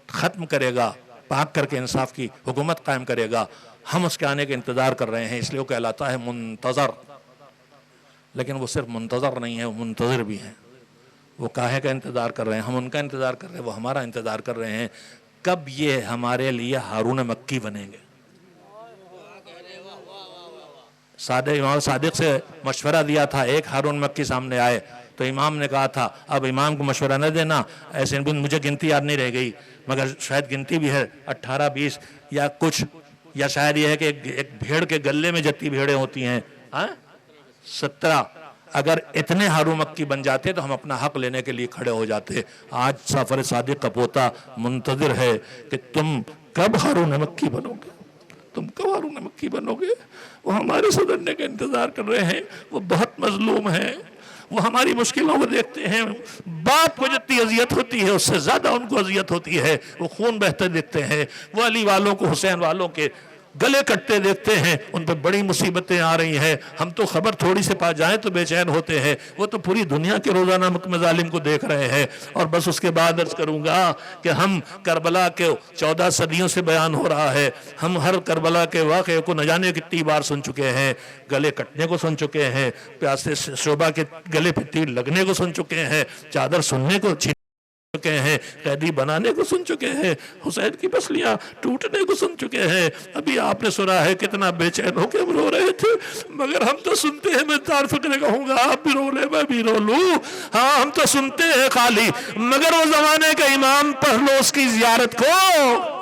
ختم کرے گا، پاک کر کے انصاف کی حکومت قائم کرے گا۔ ہم اس کے آنے کے انتظار کر رہے ہیں، اس لیے وہ کہلاتا ہے منتظر۔ لیکن وہ صرف منتظر نہیں ہے، وہ منتظر بھی ہیں۔ وہ کاہے کا انتظار کر رہے ہیں؟ ہم ان کا انتظار کر رہے ہیں، وہ ہمارا انتظار کر رہے ہیں۔ کب یہ ہمارے لیے ہارون مکی بنیں گے؟ امام صادق سے مشورہ دیا تھا، ایک ہارون مکی سامنے آئے تو امام نے کہا تھا اب امام کو مشورہ نہ دینا، ایسے مجھے گنتی یاد نہیں رہ گئی مگر شاید گنتی بھی ہے 18 20 یا کچھ، یا شاید یہ ہے کہ ایک بھیڑ کے گلے میں جتنی بھیڑیں ہوتی ہیں 17، اگر اتنے ہارون مکی بن جاتے تو ہم اپنا حق لینے کے لیے کھڑے ہو جاتے۔ آج سفر صادق کا پوتا منتظر ہے کہ تم کب ہارون مکی بنو گے، تم کب ہارون مکی بنو گے۔ وہ ہمارے صدرنے کا انتظار کر رہے ہیں، وہ بہت مظلوم ہیں، وہ ہماری مشکلوں کو دیکھتے ہیں، باپ کو جتنی اذیت ہوتی ہے اس سے زیادہ ان کو اذیت ہوتی ہے، وہ خون بہتے دیکھتے ہیں، وہ علی والوں کو حسین والوں کے گلے کٹتے دیکھتے ہیں، ان پہ بڑی مصیبتیں آ رہی ہیں، ہم تو خبر تھوڑی سے پا جائیں تو بے چین ہوتے ہیں، وہ تو پوری دنیا کے روزانہ مظالم کو دیکھ رہے ہیں۔ اور بس اس کے بعد عرض کروں گا کہ ہم کربلا کے 14 صدیوں سے بیان ہو رہا ہے، ہم ہر کربلا کے واقعے کو نہ جانے کتنی بار سن چکے ہیں، گلے کٹنے کو سن چکے ہیں، پیاسے شعبہ کے گلے پہ تیر لگنے کو سن چکے ہیں، چادر سننے کو چکے ہیں، قیدی بنانے کو سن چکے ہیں، حسین کی پسلیاں ٹوٹنے کو سن چکے ہیں۔ ابھی آپ نے سنا ہے کتنا بے چین ہو کے ہم رو رہے تھے، مگر ہم تو سنتے ہیں، میں تار فکرے کہوں گا آپ بھی رو لے میں بھی رو لوں، ہاں ہم تو سنتے ہیں خالی، مگر وہ زمانے کا امام پڑھ لو اس کی زیارت کو،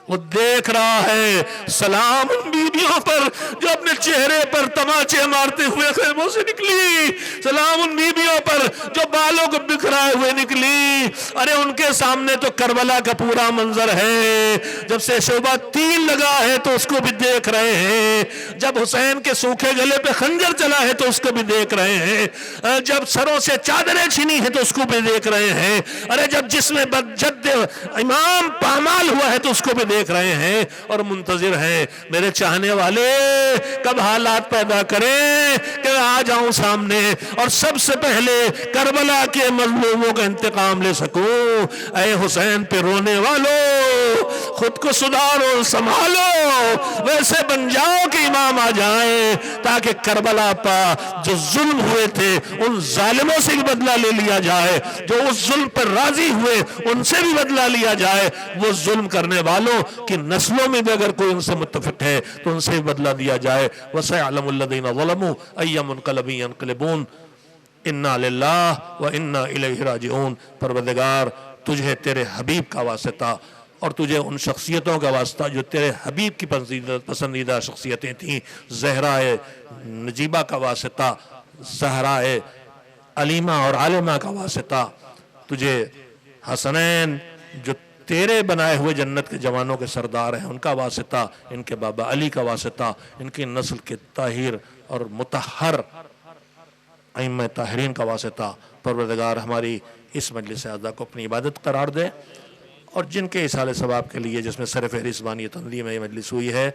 وہ دیکھ رہا ہے سلام ان بیویوں پر جو اپنے چہرے پر تماچے مارتے ہوئے خیموں سے نکلی، سلام ان بیویوں پر جو بالوں کو بکھرائے ہوئے نکلی۔ ارے ان کے سامنے تو کربلا کا پورا منظر ہے، جب سے شعبہ تیر لگا ہے تو اس کو بھی دیکھ رہے ہیں، جب حسین کے سوکھے گلے پہ خنجر چلا ہے تو اس کو بھی دیکھ رہے ہیں، جب سروں سے چادریں چھینی ہیں تو اس کو بھی دیکھ رہے ہیں، ارے جب جسم جد امام پامال ہوا ہے تو اس کو بھی دیکھ رہے ہیں اور منتظر ہیں۔ میرے چاہنے والے کب حالات پیدا کریں کہ آ جاؤں سامنے اور سب سے پہلے کربلا کے مظلوموں کا انتقام لے سکوں۔ اے حسین پہ رونے والو خود کو سدھارو سنبھالو، ویسے بن جاؤ کہ امام آ جائیں، تاکہ کربلا پا جو ظلم ہوئے تھے ان ظالموں سے بھی بدلہ لے لیا جائے، جو اس ظلم پر راضی ہوئے ان سے بھی بدلہ لیا جائے، وہ ظلم کرنے والوں کی نسلوں میں بھی اگر کوئی ان سے متفق ہے تو ان سے بھی بدلہ دیا جائے۔ وَسَيَعْلَمُ الَّذِينَ ظَلَمُوا أَيَّ مُنْقَلَبٍ يَنْقَلِبُونَ اِنَّا لِلَّهِ وَإِنَّا إِلَيْهِ رَاجِعُونَ۔ پروردگار تجھے تیرے حبیب کا واسطہ اور تجھے ان شخصیتوں کا واسطہ جو تیرے حبیب کی پسندیدہ شخصیتیں تھیں، زہرا نجیبہ کا واسطہ، زہرا علیمہ اور عالمہ کا واسطہ، تجھے حسنین جو تیرے بنائے ہوئے جنت کے جوانوں کے سردار ہیں ان کا واسطہ، ان کے بابا علی کا واسطہ، ان کی نسل کے طاہر اور مطہر ائمہ طاہرین کا واسطہ۔ پروردگار ہماری اس مجلس اعزا کو اپنی عبادت قرار دے، اور جن کے اصال ثواب کے لیے جس میں سر فہرست بانی تنظیم یہ مجلس ہوئی ہے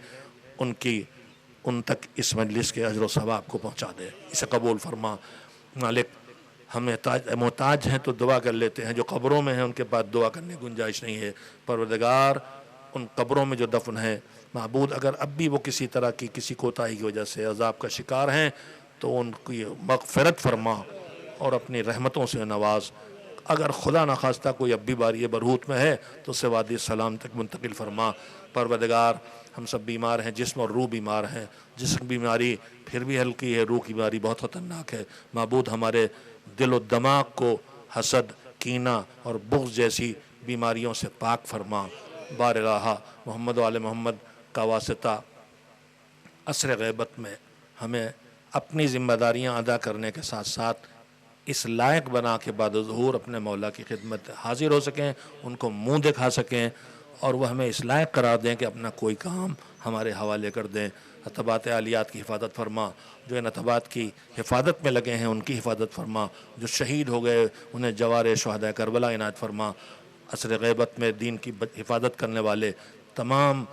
ان تک اس مجلس کے اجر و ثواب کو پہنچا دے، اسے قبول فرما۔ مالک ہم محتاج ہیں تو دعا کر لیتے ہیں، جو قبروں میں ہیں ان کے بعد دعا کرنے کی گنجائش نہیں ہے۔ پروردگار ان قبروں میں جو دفن ہیں معبود، اگر اب بھی وہ کسی طرح کی کسی کوتاہی کی وجہ سے عذاب کا شکار ہیں تو ان کی مغفرت فرما اور اپنی رحمتوں سے نواز۔ اگر خدا نخواستہ کوئی اب بھی باری برہوت میں ہے تو اسے وادی السلام تک منتقل فرما۔ پروردگار ہم سب بیمار ہیں، جسم اور روح بیمار ہیں، جسم بیماری پھر بھی ہلکی ہے، روح کی بیماری بہت خطرناک ہے۔ معبود ہمارے دل و دماغ کو حسد، کینہ اور بغض جیسی بیماریوں سے پاک فرما۔ بار الہ محمد و آل محمد کا واسطہ عصر غیبت میں ہمیں اپنی ذمہ داریاں ادا کرنے کے ساتھ ساتھ اس لائق بنا کے بعد ظہور اپنے مولا کی خدمت حاضر ہو سکیں، ان کو منہ دکھا سکیں، اور وہ ہمیں اس لائق قرار دیں کہ اپنا کوئی کام ہمارے حوالے کر دیں۔ اتباعت عالیات کی حفاظت فرما، جو ان اتباعت کی حفاظت میں لگے ہیں ان کی حفاظت فرما، جو شہید ہو گئے انہیں جوار شہداء کربلا عنایت فرما۔ عصر غیبت میں دین کی حفاظت کرنے والے تمام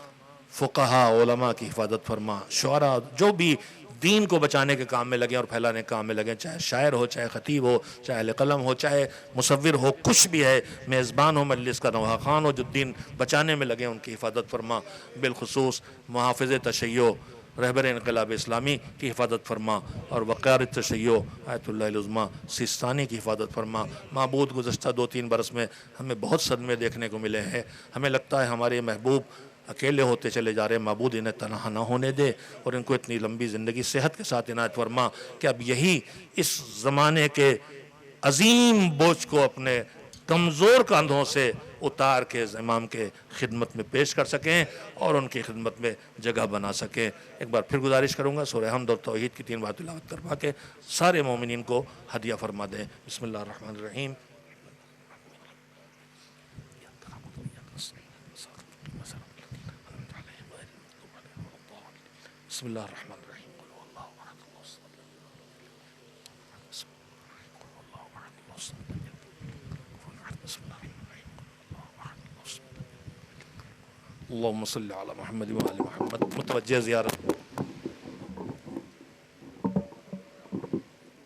فقہا علماء کی حفاظت فرما، شعراء جو بھی دین کو بچانے کے کام میں لگیں اور پھیلانے کے کام میں لگیں، چاہے شاعر ہو، چاہے خطیب ہو، چاہے اہل قلم ہو، چاہے مصور ہو، کچھ بھی ہے، میزبان ہو مجلس کا، نواح خان ہو، جو دین بچانے میں لگیں ان کی حفاظت فرما۔ بالخصوص محافظ تشیع رہبر انقلاب اسلامی کی حفاظت فرما، اور وقار تشیع آیت اللہ العظمیٰ سیستانی کی حفاظت فرما۔ معبود گزشتہ 2-3 برس میں ہمیں بہت صدمے دیکھنے کو ملے ہیں، ہمیں لگتا ہے ہمارے محبوب اکیلے ہوتے چلے جا رہے ہیں، معبود انہیں تنہا نہ ہونے دے اور ان کو اتنی لمبی زندگی صحت کے ساتھ عنایت فرما کہ اب یہی اس زمانے کے عظیم بوجھ کو اپنے کمزور کاندھوں سے اتار کے امام کے خدمت میں پیش کر سکیں اور ان کی خدمت میں جگہ بنا سکیں۔ ایک بار پھر گزارش کروں گا سورہ حمد اور توحید کی 3 بار تلاوت کروا کے سارے مومنین کو ہدیہ فرما دیں۔ بسم اللہ الرحمن الرحیم۔ بسم اللہ الرحمن الرحیم۔ اللہم صلی علی محمد و آل محمد۔ متوجہ زیارت